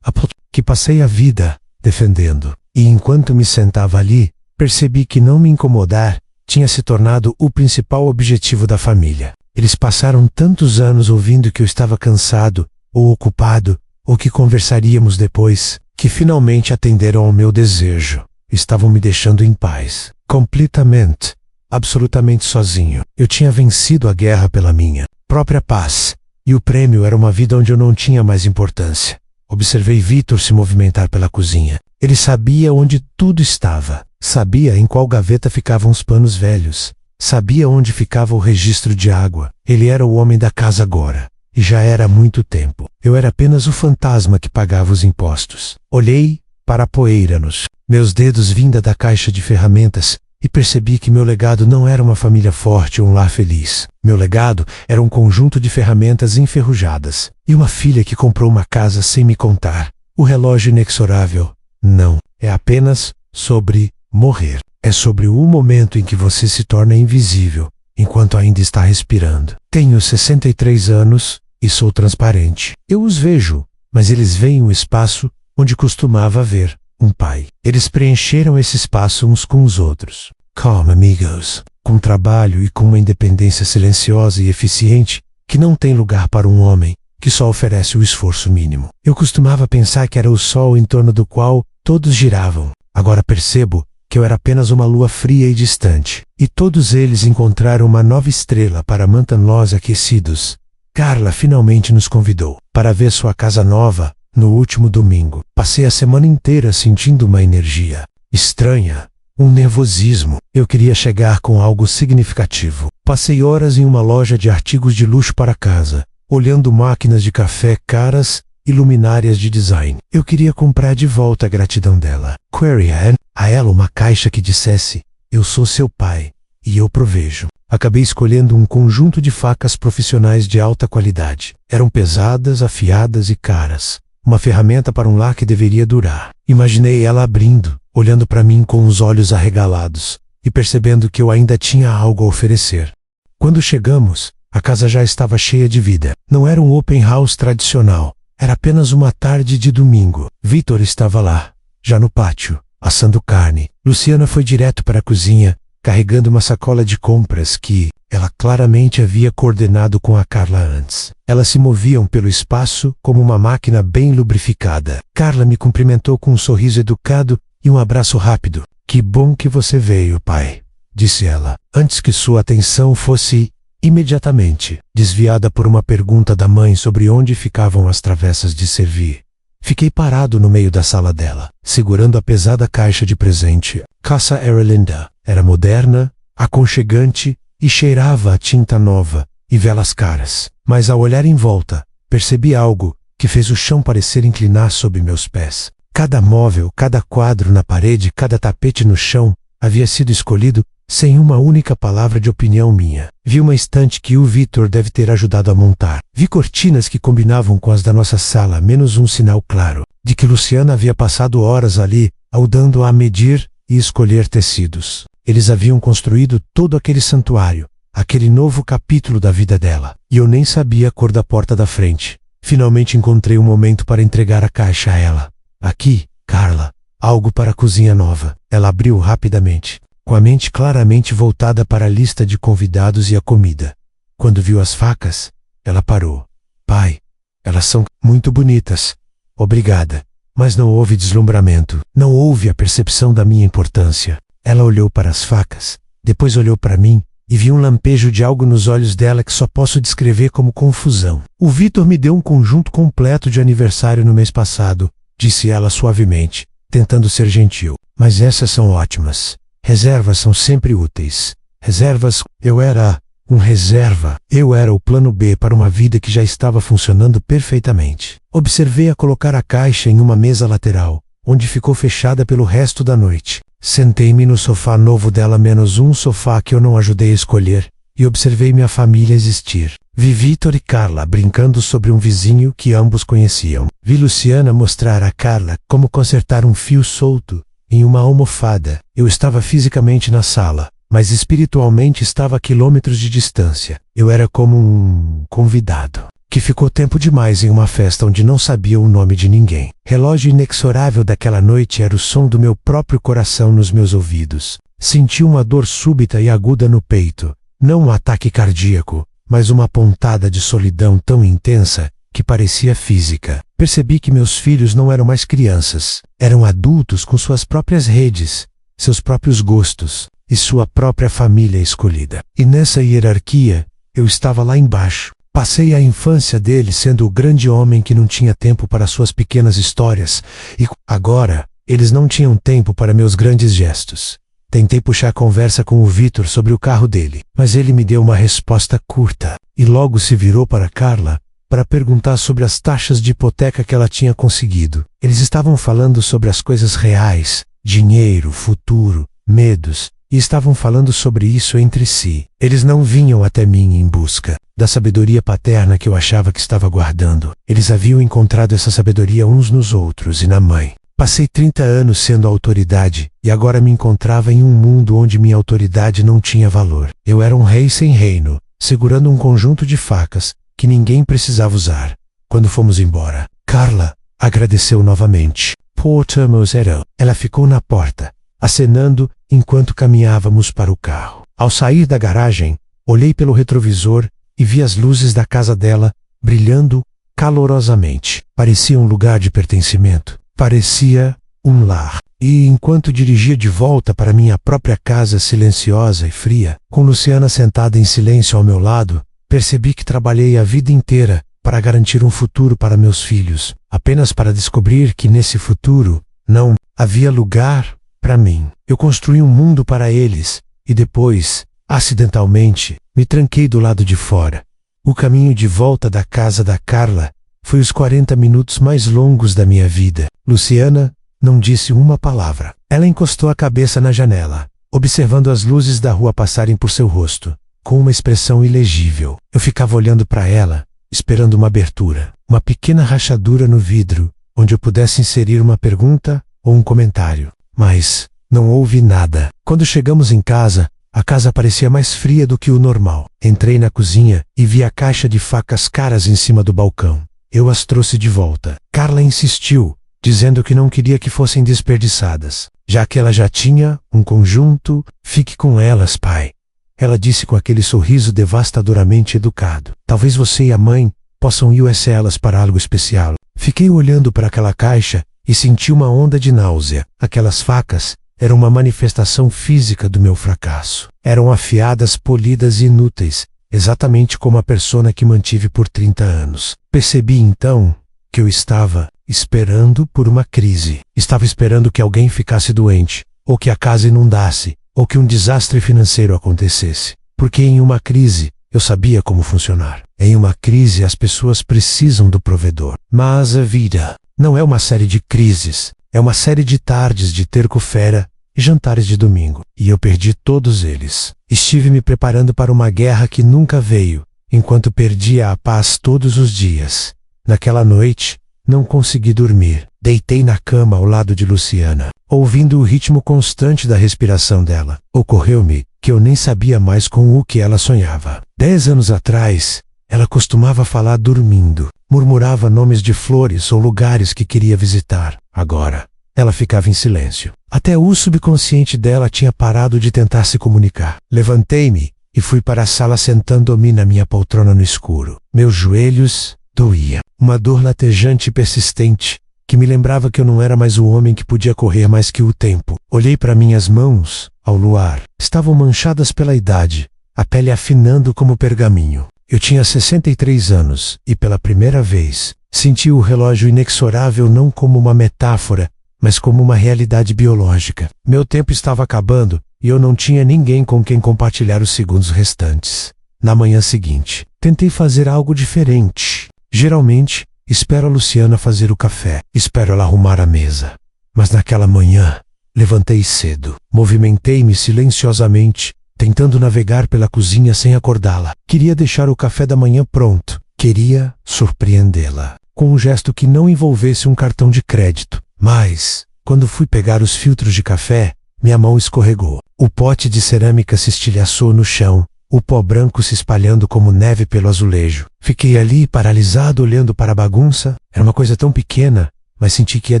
que passei a vida defendendo. E enquanto me sentava ali, percebi que não me incomodar tinha se tornado o principal objetivo da família. Eles passaram tantos anos ouvindo que eu estava cansado, ou ocupado, ou que conversaríamos depois, que finalmente atenderam ao meu desejo. Estavam me deixando em paz. Completamente. Absolutamente sozinho. Eu tinha vencido a guerra pela minha própria paz, e o prêmio era uma vida onde eu não tinha mais importância. Observei Victor se movimentar pela cozinha. Ele sabia onde tudo estava. Sabia em qual gaveta ficavam os panos velhos. Sabia onde ficava o registro de água. Ele era o homem da casa agora. E já era há muito tempo. Eu era apenas o fantasma que pagava os impostos. Olhei para a poeira nos meus dedos vinda da caixa de ferramentas e percebi que meu legado não era uma família forte ou um lar feliz. Meu legado era um conjunto de ferramentas enferrujadas e uma filha que comprou uma casa sem me contar. O relógio inexorável. Não, é apenas sobre morrer. É sobre o momento em que você se torna invisível, enquanto ainda está respirando. Tenho 63 anos e sou transparente. Eu os vejo, mas eles veem o espaço onde costumava haver um pai. Eles preencheram esse espaço uns com os outros. Come, amigos. Com trabalho e com uma independência silenciosa e eficiente que não tem lugar para um homem que só oferece o esforço mínimo. Eu costumava pensar que era o sol em torno do qual todos giravam. Agora percebo que eu era apenas uma lua fria e distante. E todos eles encontraram uma nova estrela para manter-nos aquecidos. Carla finalmente nos convidou para ver sua casa nova. No último domingo, passei a semana inteira sentindo uma energia estranha, um nervosismo. Eu queria chegar com algo significativo. Passei horas em uma loja de artigos de luxo para casa, olhando máquinas de café caras e luminárias de design. Eu queria comprar de volta a gratidão dela. Query a ela uma caixa que dissesse: eu sou seu pai e eu provejo. Acabei escolhendo um conjunto de facas profissionais de alta qualidade. Eram pesadas, afiadas e caras. Uma ferramenta para um lar que deveria durar. Imaginei ela abrindo, olhando para mim com os olhos arregalados e percebendo que eu ainda tinha algo a oferecer. Quando chegamos, a casa já estava cheia de vida. Não era um open house tradicional. Era apenas uma tarde de domingo. Victor estava lá, já no pátio, assando carne. Luciana foi direto para a cozinha, carregando uma sacola de compras que ela claramente havia coordenado com a Carla antes. Elas se moviam pelo espaço como uma máquina bem lubrificada. Carla me cumprimentou com um sorriso educado e um abraço rápido. Que bom que você veio, pai, disse ela, antes que sua atenção fosse imediatamente desviada por uma pergunta da mãe sobre onde ficavam as travessas de servir. Fiquei parado no meio da sala dela, segurando a pesada caixa de presente. Casa era linda, era moderna, aconchegante e cheirava a tinta nova e velas caras. Mas ao olhar em volta, percebi algo que fez o chão parecer inclinar sob meus pés. Cada móvel, cada quadro na parede, cada tapete no chão havia sido escolhido sem uma única palavra de opinião minha. Vi uma estante que o Victor deve ter ajudado a montar. Vi cortinas que combinavam com as da nossa sala, menos um sinal claro de que Luciana havia passado horas ali, ajudando a medir e escolher tecidos. Eles haviam construído todo aquele santuário, aquele novo capítulo da vida dela. E eu nem sabia a cor da porta da frente. Finalmente encontrei um momento para entregar a caixa a ela. Aqui, Carla, algo para a cozinha nova. Ela abriu rapidamente, com a mente claramente voltada para a lista de convidados e a comida. Quando viu as facas, ela parou. Pai, elas são muito bonitas. Obrigada. Mas não houve deslumbramento. Não houve a percepção da minha importância. Ela olhou para as facas Depois olhou para mim e vi um lampejo de algo nos olhos dela que só posso descrever como confusão. O Vitor me deu um conjunto completo de aniversário no mês passado, disse ela suavemente, tentando ser gentil. Mas essas são ótimas. Reservas são sempre úteis. Reservas, eu era um reserva. Eu era o plano B para uma vida que já estava funcionando perfeitamente. Observei-a colocar a caixa em uma mesa lateral, onde ficou fechada pelo resto da noite. Sentei-me no sofá novo dela, menos um sofá que eu não ajudei a escolher, e observei minha família existir. Vi Vitor e Carla brincando sobre um vizinho que ambos conheciam. Vi Luciana mostrar a Carla como consertar um fio solto em uma almofada. Eu estava fisicamente na sala, mas espiritualmente estava a quilômetros de distância. Eu era como um convidado que ficou tempo demais em uma festa onde não sabia o nome de ninguém. Relógio inexorável daquela noite era o som do meu próprio coração nos meus ouvidos. Senti uma dor súbita e aguda no peito, não um ataque cardíaco, mas uma pontada de solidão tão intensa que parecia física. Percebi que meus filhos não eram mais crianças, eram adultos com suas próprias redes, seus próprios gostos e sua própria família escolhida. E nessa hierarquia, eu estava lá embaixo. Passei a infância dele sendo o grande homem que não tinha tempo para suas pequenas histórias, e agora eles não tinham tempo para meus grandes gestos. Tentei puxar conversa com o Vitor sobre o carro dele, mas ele me deu uma resposta curta, e logo se virou para Carla para perguntar sobre as taxas de hipoteca que ela tinha conseguido. Eles estavam falando sobre as coisas reais, dinheiro, futuro, medos, e estavam falando sobre isso entre si. Eles não vinham até mim em busca da sabedoria paterna que eu achava que estava guardando. Eles haviam encontrado essa sabedoria uns nos outros e na mãe. Passei 30 anos sendo autoridade e agora me encontrava em um mundo onde minha autoridade não tinha valor. Eu era um rei sem reino, segurando um conjunto de facas que ninguém precisava usar. Quando fomos embora, Carla agradeceu novamente. Porta Mosero. Ela ficou na porta, acenando enquanto caminhávamos para o carro. Ao sair da garagem, olhei pelo retrovisor e vi as luzes da casa dela brilhando calorosamente. Parecia um lugar de pertencimento. Parecia um lar. E enquanto dirigia de volta para minha própria casa silenciosa e fria, com Luciana sentada em silêncio ao meu lado, percebi que trabalhei a vida inteira para garantir um futuro para meus filhos, apenas para descobrir que nesse futuro não havia lugar para mim. Eu construí um mundo para eles e depois, acidentalmente, me tranquei do lado de fora. O caminho de volta da casa da Carla foi os 40 minutos mais longos da minha vida. Luciana não disse uma palavra. Ela encostou a cabeça na janela, observando as luzes da rua passarem por seu rosto, com uma expressão ilegível. Eu ficava olhando para ela, esperando uma abertura, uma pequena rachadura no vidro, onde eu pudesse inserir uma pergunta ou um comentário. Mas não houve nada. Quando chegamos em casa, a casa parecia mais fria do que o normal. Entrei na cozinha e vi a caixa de facas caras em cima do balcão. Eu as trouxe de volta. Carla insistiu, dizendo que não queria que fossem desperdiçadas. Já que ela já tinha um conjunto, fique com elas, pai. Ela disse com aquele sorriso devastadoramente educado. Talvez você e a mãe possam usá-las para algo especial. Fiquei olhando para aquela caixa e senti uma onda de náusea. Aquelas facas eram uma manifestação física do meu fracasso. Eram afiadas, polidas e inúteis, exatamente como a persona que mantive por 30 anos. Percebi então que eu estava esperando por uma crise. Estava esperando que alguém ficasse doente, ou que a casa inundasse, ou que um desastre financeiro acontecesse. Porque em uma crise eu sabia como funcionar. Em uma crise as pessoas precisam do provedor. Mas a vida não é uma série de crises, é uma série de tardes de terça-feira e jantares de domingo. E eu perdi todos eles. Estive me preparando para uma guerra que nunca veio, enquanto perdia a paz todos os dias. Naquela noite, não consegui dormir. Deitei na cama ao lado de Luciana, ouvindo o ritmo constante da respiração dela. Ocorreu-me que eu nem sabia mais com o que ela sonhava. 10 anos atrás, ela costumava falar dormindo. Murmurava nomes de flores ou lugares que queria visitar. Agora, ela ficava em silêncio. Até o subconsciente dela tinha parado de tentar se comunicar. Levantei-me e fui para a sala sentando-me na minha poltrona no escuro. Meus joelhos doía. Uma dor latejante e persistente, que me lembrava que eu não era mais o homem que podia correr mais que o tempo. Olhei para minhas mãos ao luar. Estavam manchadas pela idade, a pele afinando como pergaminho. Eu tinha 63 anos e, pela primeira vez, senti o relógio inexorável não como uma metáfora, mas como uma realidade biológica. Meu tempo estava acabando e eu não tinha ninguém com quem compartilhar os segundos restantes. Na manhã seguinte, tentei fazer algo diferente. Geralmente, espero a Luciana fazer o café, espero ela arrumar a mesa. Mas naquela manhã, levantei cedo, movimentei-me silenciosamente, tentando navegar pela cozinha sem acordá-la. Queria deixar o café da manhã pronto, queria surpreendê-la, com um gesto que não envolvesse um cartão de crédito. Mas, quando fui pegar os filtros de café, minha mão escorregou. O pote de cerâmica se estilhaçou no chão, o pó branco se espalhando como neve pelo azulejo. Fiquei ali, paralisado, olhando para a bagunça. Era uma coisa tão pequena, mas senti que ia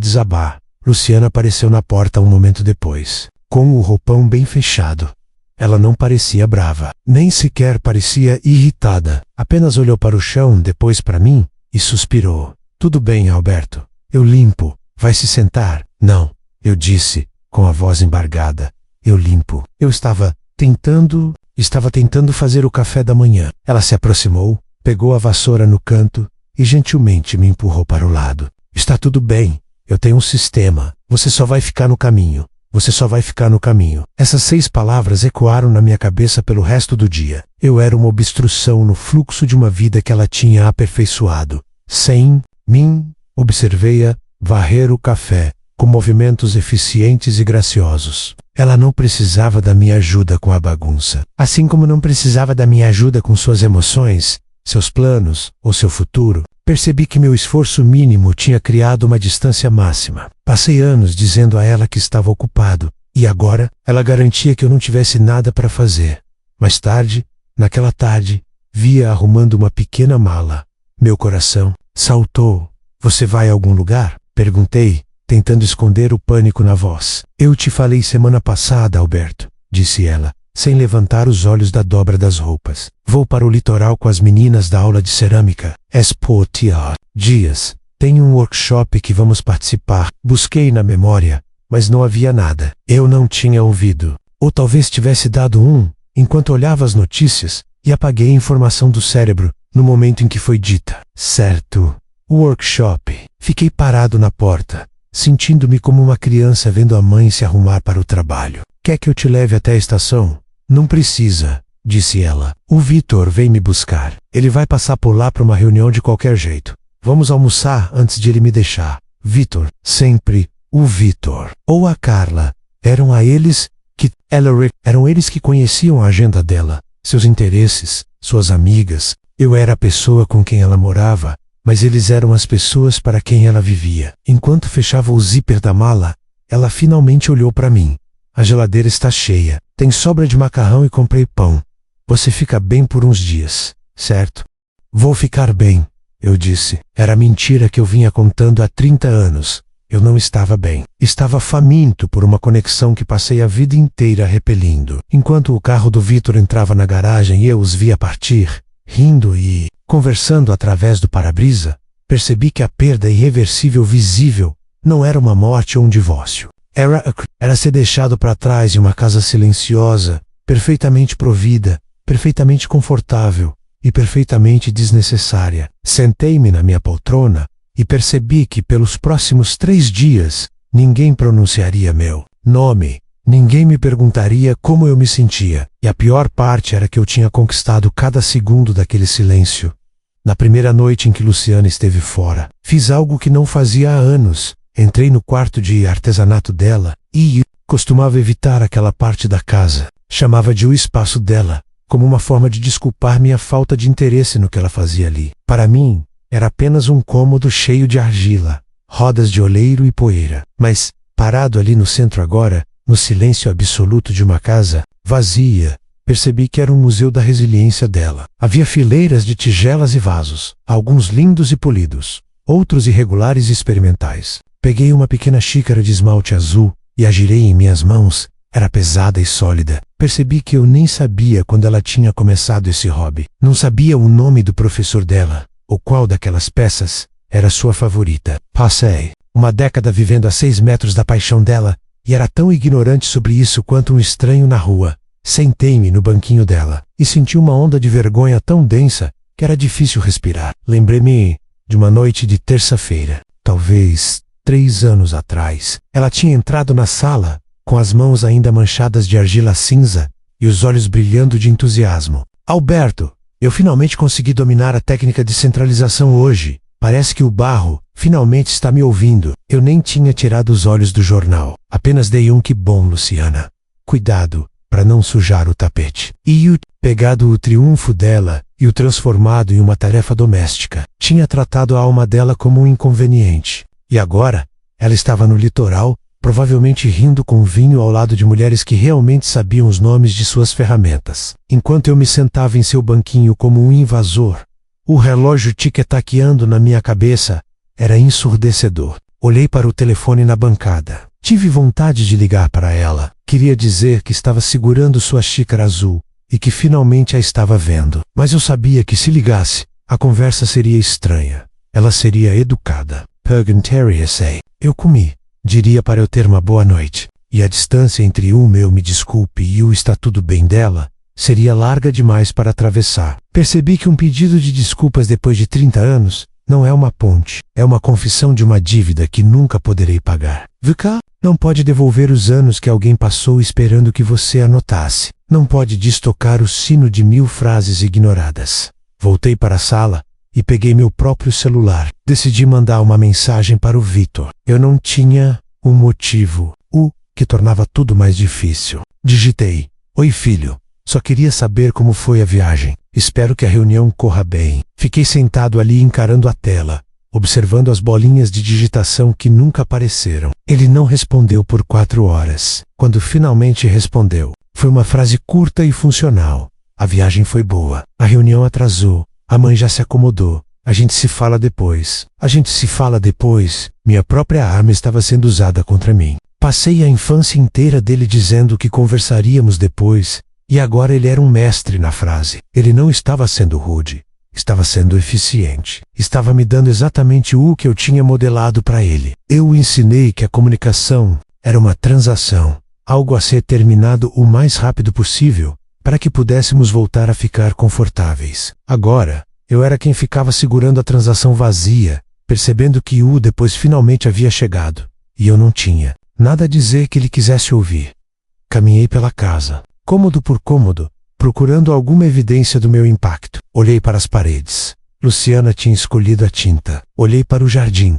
desabar. Luciana apareceu na porta um momento depois, com o roupão bem fechado. Ela não parecia brava, nem sequer parecia irritada. Apenas olhou para o chão, depois para mim, e suspirou. Tudo bem, Alberto. Eu limpo. Vai se sentar? Não, eu disse, com a voz embargada. Eu limpo. Eu estava tentando fazer o café da manhã. Ela se aproximou, pegou a vassoura no canto e gentilmente me empurrou para o lado. Está tudo bem. Eu tenho um sistema. Você só vai ficar no caminho. Você só vai ficar no caminho. Essas 6 palavras ecoaram na minha cabeça pelo resto do dia. Eu era uma obstrução no fluxo de uma vida que ela tinha aperfeiçoado. Sem mim, observei-a varrer o café, com movimentos eficientes e graciosos. Ela não precisava da minha ajuda com a bagunça. Assim como não precisava da minha ajuda com suas emoções, seus planos ou seu futuro. Percebi que meu esforço mínimo tinha criado uma distância máxima. Passei anos dizendo a ela que estava ocupado, e agora ela garantia que eu não tivesse nada para fazer. Mais tarde, naquela tarde, vi-a arrumando uma pequena mala. Meu coração saltou. Você vai a algum lugar? Perguntei, tentando esconder o pânico na voz. Eu te falei semana passada, Alberto, disse ela, sem levantar os olhos da dobra das roupas. Vou para o litoral com as meninas da aula de cerâmica. Esportiar. Dias. Tem um workshop que vamos participar. Busquei na memória, mas não havia nada. Eu não tinha ouvido. Ou talvez tivesse dado enquanto olhava as notícias, e apaguei a informação do cérebro, no momento em que foi dita. Certo. Workshop. Fiquei parado na porta, sentindo-me como uma criança vendo a mãe se arrumar para o trabalho. Quer que eu te leve até a estação? Não precisa, disse ela. O Vitor vem me buscar. Ele vai passar por lá para uma reunião de qualquer jeito. Vamos almoçar antes de ele me deixar. Vitor, sempre o Vitor. Ou a Carla. Eram eles que conheciam a agenda dela, seus interesses, suas amigas. Eu era a pessoa com quem ela morava, mas eles eram as pessoas para quem ela vivia. Enquanto fechava o zíper da mala, ela finalmente olhou para mim. A geladeira está cheia. Tem sobra de macarrão e comprei pão. Você fica bem por uns dias, certo? Vou ficar bem, eu disse. Era mentira que eu vinha contando há 30 anos. Eu não estava bem. Estava faminto por uma conexão que passei a vida inteira repelindo. Enquanto o carro do Vitor entrava na garagem e eu os via partir, rindo e conversando através do para-brisa, percebi que a perda irreversível visível não era uma morte ou um divórcio. Era ser deixado para trás em uma casa silenciosa, perfeitamente provida, perfeitamente confortável e perfeitamente desnecessária. Sentei-me na minha poltrona e percebi que pelos próximos 3 dias ninguém pronunciaria meu nome, ninguém me perguntaria como eu me sentia, e a pior parte era que eu tinha conquistado cada segundo daquele silêncio. Na primeira noite em que Luciana esteve fora, fiz algo que não fazia há anos. Entrei no quarto de artesanato dela e costumava evitar aquela parte da casa. Chamava de o espaço dela, como uma forma de desculpar minha falta de interesse no que ela fazia ali. Para mim, era apenas um cômodo cheio de argila, rodas de oleiro e poeira. Mas, parado ali no centro agora, no silêncio absoluto de uma casa vazia, percebi que era um museu da resiliência dela. Havia fileiras de tigelas e vasos, alguns lindos e polidos, outros irregulares e experimentais. Peguei uma pequena xícara de esmalte azul e a girei em minhas mãos. Era pesada e sólida. Percebi que eu nem sabia quando ela tinha começado esse hobby. Não sabia o nome do professor dela, ou qual daquelas peças era sua favorita. Passei uma década vivendo a 6 metros da paixão dela, e era tão ignorante sobre isso quanto um estranho na rua. Sentei-me no banquinho dela e senti uma onda de vergonha tão densa que era difícil respirar. Lembrei-me de uma noite de terça-feira, talvez 3 anos atrás. Ela tinha entrado na sala, com as mãos ainda manchadas de argila cinza e os olhos brilhando de entusiasmo. Alberto, eu finalmente consegui dominar a técnica de centralização hoje. Parece que o barro finalmente está me ouvindo. Eu nem tinha tirado os olhos do jornal. Apenas dei um que bom, Luciana. Cuidado, para não sujar o tapete. E eu, pegado o triunfo dela e o transformado em uma tarefa doméstica, tinha tratado a alma dela como um inconveniente. E agora, ela estava no litoral, provavelmente rindo com vinho ao lado de mulheres que realmente sabiam os nomes de suas ferramentas. Enquanto eu me sentava em seu banquinho como um invasor, o relógio tic-taqueando na minha cabeça era ensurdecedor. Olhei para o telefone na bancada. Tive vontade de ligar para ela. Queria dizer que estava segurando sua xícara azul e que finalmente a estava vendo. Mas eu sabia que se ligasse, a conversa seria estranha. Ela seria educada. Purgatory SA. Eu comi. Diria para eu ter uma boa noite. E a distância entre o meu me desculpe e o está tudo bem dela seria larga demais para atravessar. Percebi que um pedido de desculpas depois de 30 anos não é uma ponte, é uma confissão de uma dívida que nunca poderei pagar. VK não pode devolver os anos que alguém passou esperando que você anotasse. Não pode destocar o sino de 1000 frases ignoradas. Voltei para a sala e peguei meu próprio celular. Decidi mandar uma mensagem para o Vitor. Eu não tinha um motivo, o que tornava tudo mais difícil. Digitei: Oi, filho. Só queria saber como foi a viagem. Espero que a reunião corra bem. Fiquei sentado ali encarando a tela, observando as bolinhas de digitação que nunca apareceram. Ele não respondeu por 4 horas. Quando finalmente respondeu, foi uma frase curta e funcional. A viagem foi boa. A reunião atrasou. A mãe já se acomodou. A gente se fala depois. A gente se fala depois. Minha própria arma estava sendo usada contra mim. Passei a infância inteira dele dizendo que conversaríamos depois. E agora ele era um mestre na frase. Ele não estava sendo rude, estava sendo eficiente. Estava me dando exatamente o que eu tinha modelado para ele. Eu o ensinei que a comunicação era uma transação, algo a ser terminado o mais rápido possível, para que pudéssemos voltar a ficar confortáveis. Agora, eu era quem ficava segurando a transação vazia, percebendo que o depois finalmente havia chegado, e eu não tinha nada a dizer que ele quisesse ouvir. Caminhei pela casa, cômodo por cômodo, procurando alguma evidência do meu impacto. Olhei para as paredes. Luciana tinha escolhido a tinta. Olhei para o jardim.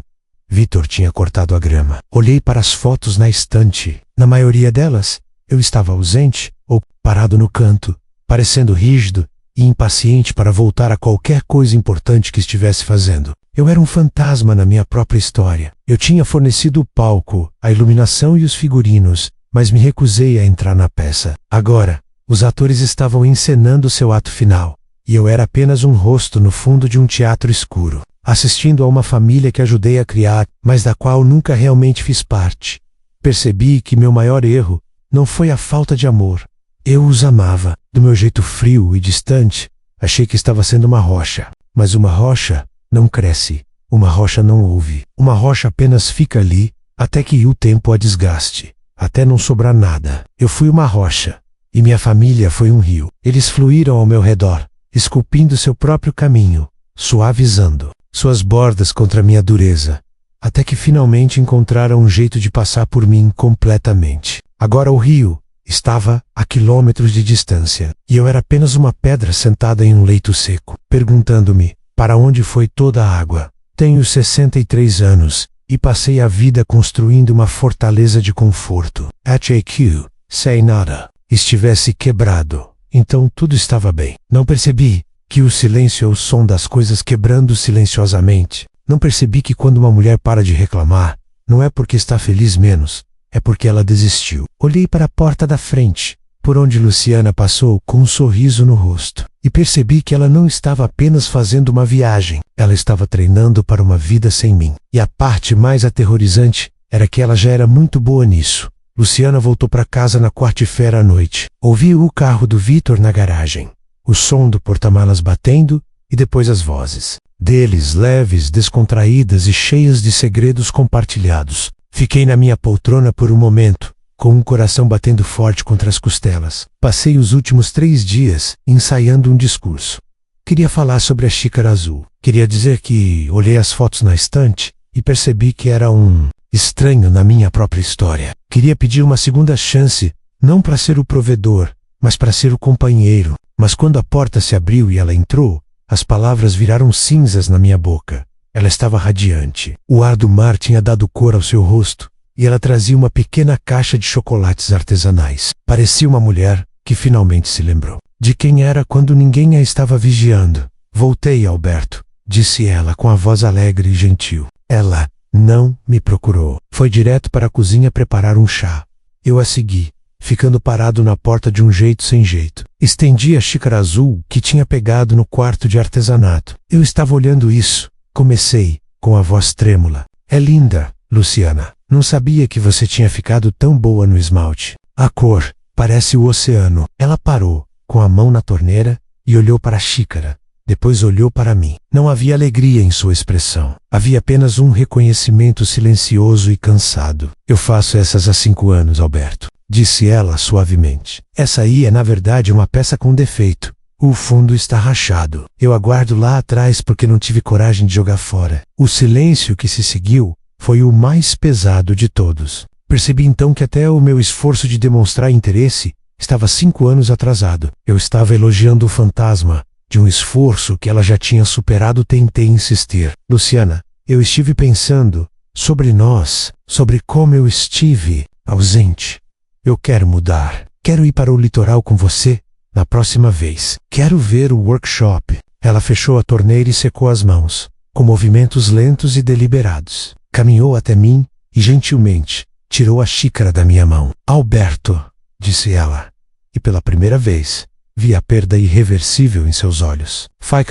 Vitor tinha cortado a grama. Olhei para as fotos na estante. Na maioria delas, eu estava ausente ou parado no canto, parecendo rígido e impaciente para voltar a qualquer coisa importante que estivesse fazendo. Eu era um fantasma na minha própria história. Eu tinha fornecido o palco, a iluminação e os figurinos, mas me recusei a entrar na peça. Agora, os atores estavam encenando seu ato final, e eu era apenas um rosto no fundo de um teatro escuro, assistindo a uma família que ajudei a criar, mas da qual nunca realmente fiz parte. Percebi que meu maior erro não foi a falta de amor. Eu os amava, do meu jeito frio e distante. Achei que estava sendo uma rocha, mas uma rocha não cresce, uma rocha não ouve. Uma rocha apenas fica ali, até que o tempo a desgaste. Até não sobrar nada. Eu fui uma rocha, e minha família foi um rio. Eles fluíram ao meu redor, esculpindo seu próprio caminho, suavizando suas bordas contra minha dureza, até que finalmente encontraram um jeito de passar por mim completamente. Agora o rio estava a quilômetros de distância, e eu era apenas uma pedra sentada em um leito seco, perguntando-me, para onde foi toda a água? Tenho 63 anos, e passei a vida construindo uma fortaleza de conforto. HAQ, sem nada, estivesse quebrado, então tudo estava bem. Não percebi que o silêncio é o som das coisas quebrando silenciosamente. Não percebi que quando uma mulher para de reclamar, não é porque está feliz menos, é porque ela desistiu. Olhei para a porta da frente, por onde Luciana passou com um sorriso no rosto, e percebi que ela não estava apenas fazendo uma viagem, ela estava treinando para uma vida sem mim. E a parte mais aterrorizante era que ela já era muito boa nisso. Luciana voltou para casa na quarta-feira à noite. Ouvi o carro do Vitor na garagem, o som do porta-malas batendo e depois as vozes deles, leves, descontraídas e cheias de segredos compartilhados. Fiquei na minha poltrona por um momento, com o coração batendo forte contra as costelas. Passei os últimos 3 dias ensaiando um discurso. Queria falar sobre a xícara azul. Queria dizer que olhei as fotos na estante e percebi que era um estranho na minha própria história. Queria pedir uma segunda chance, não para ser o provedor, mas para ser o companheiro. Mas quando a porta se abriu e ela entrou, as palavras viraram cinzas na minha boca. Ela estava radiante. O ar do mar tinha dado cor ao seu rosto, e ela trazia uma pequena caixa de chocolates artesanais. Parecia uma mulher que finalmente se lembrou de quem era quando ninguém a estava vigiando. Voltei, Alberto, disse ela com a voz alegre e gentil. Ela não me procurou. Foi direto para a cozinha preparar um chá. Eu a segui, ficando parado na porta de um jeito sem jeito. Estendi a xícara azul que tinha pegado no quarto de artesanato. Eu estava olhando isso. Comecei, com a voz trêmula. É linda, Luciana. Não sabia que você tinha ficado tão boa no esmalte. A cor parece o oceano. Ela parou, com a mão na torneira, e olhou para a xícara. Depois olhou para mim. Não havia alegria em sua expressão. Havia apenas um reconhecimento silencioso e cansado. Eu faço essas há 5 anos, Alberto, disse ela suavemente. Essa aí é na verdade uma peça com defeito. O fundo está rachado. Eu aguardo lá atrás porque não tive coragem de jogar fora. O silêncio que se seguiu foi o mais pesado de todos. Percebi então que até o meu esforço de demonstrar interesse estava 5 anos atrasado. Eu estava elogiando o fantasma de um esforço que ela já tinha superado. Tentei insistir. Luciana, eu estive pensando sobre nós, sobre como eu estive ausente. Eu quero mudar. Quero ir para o litoral com você na próxima vez. Quero ver o workshop. Ela fechou a torneira e secou as mãos, com movimentos lentos e deliberados. Caminhou até mim e gentilmente tirou a xícara da minha mão. Alberto, disse ela, e pela primeira vez vi a perda irreversível em seus olhos. Faz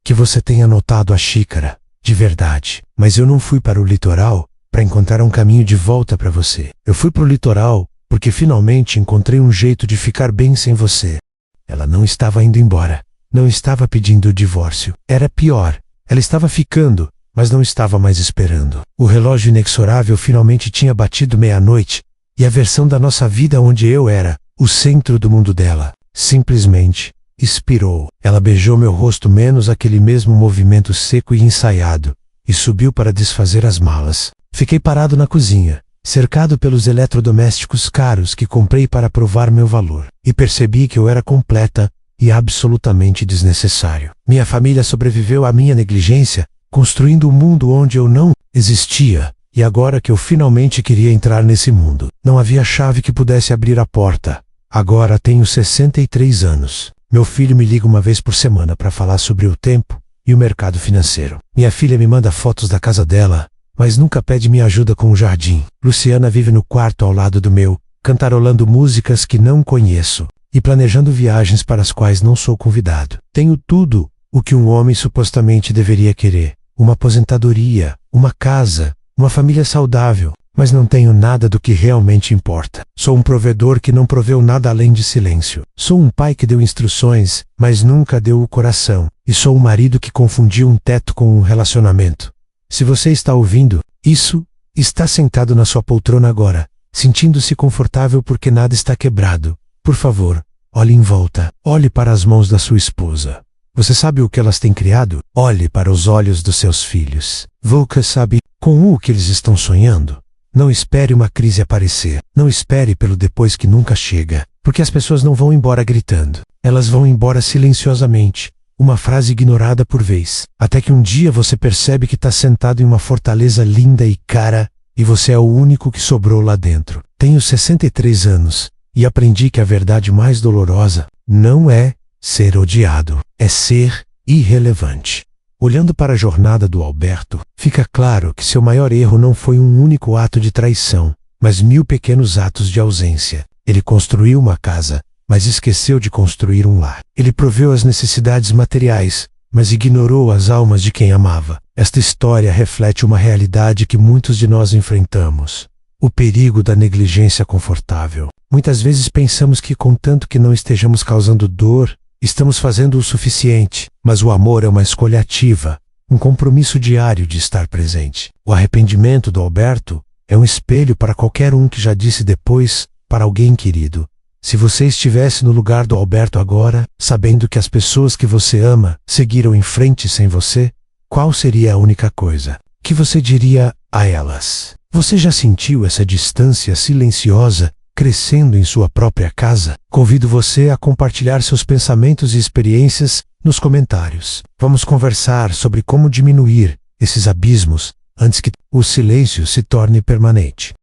que você tenha notado a xícara, de verdade. Mas eu não fui para o litoral para encontrar um caminho de volta para você. Eu fui para o litoral porque finalmente encontrei um jeito de ficar bem sem você. Ela não estava indo embora. Não estava pedindo o divórcio. Era pior. Ela estava ficando, mas não estava mais esperando. O relógio inexorável finalmente tinha batido 00:30, e a versão da nossa vida onde eu era o centro do mundo dela simplesmente expirou. Ela beijou meu rosto menos aquele mesmo movimento seco e ensaiado, e subiu para desfazer as malas. Fiquei parado na cozinha, cercado pelos eletrodomésticos caros que comprei para provar meu valor, e percebi que eu era completa e absolutamente desnecessário. Minha família sobreviveu à minha negligência, construindo um mundo onde eu não existia, e agora que eu finalmente queria entrar nesse mundo, não havia chave que pudesse abrir a porta. Agora tenho 63 anos. Meu filho me liga uma vez por semana para falar sobre o tempo e o mercado financeiro. Minha filha me manda fotos da casa dela, mas nunca pede minha ajuda com o jardim. Luciana vive no quarto ao lado do meu, cantarolando músicas que não conheço e planejando viagens para as quais não sou convidado. Tenho tudo o que um homem supostamente deveria querer: uma aposentadoria, uma casa, uma família saudável, mas não tenho nada do que realmente importa. Sou um provedor que não proveu nada além de silêncio. Sou um pai que deu instruções, mas nunca deu o coração. E sou um marido que confundiu um teto com um relacionamento. Se você está ouvindo isso, está sentado na sua poltrona agora, sentindo-se confortável porque nada está quebrado. Por favor, olhe em volta. Olhe para as mãos da sua esposa. Você sabe o que elas têm criado? Olhe para os olhos dos seus filhos. Você sabe com o que eles estão sonhando? Não espere uma crise aparecer. Não espere pelo depois que nunca chega. Porque as pessoas não vão embora gritando. Elas vão embora silenciosamente, uma frase ignorada por vez. Até que um dia você percebe que está sentado em uma fortaleza linda e cara, e você é o único que sobrou lá dentro. Tenho 63 anos, e aprendi que a verdade mais dolorosa não é ser odiado, é ser irrelevante. Olhando para a jornada do Alberto, fica claro que seu maior erro não foi um único ato de traição, mas 1000 pequenos atos de ausência. Ele construiu uma casa, mas esqueceu de construir um lar. Ele proveu as necessidades materiais, mas ignorou as almas de quem amava. Esta história reflete uma realidade que muitos de nós enfrentamos: o perigo da negligência confortável. Muitas vezes pensamos que, contanto que não estejamos causando dor, estamos fazendo o suficiente, mas o amor é uma escolha ativa, um compromisso diário de estar presente. O arrependimento do Alberto é um espelho para qualquer um que já disse depois para alguém querido. Se você estivesse no lugar do Alberto agora, sabendo que as pessoas que você ama seguiram em frente sem você, qual seria a única coisa que você diria a elas? Você já sentiu essa distância silenciosa crescendo em sua própria casa? Convido você a compartilhar seus pensamentos e experiências nos comentários. Vamos conversar sobre como diminuir esses abismos antes que o silêncio se torne permanente.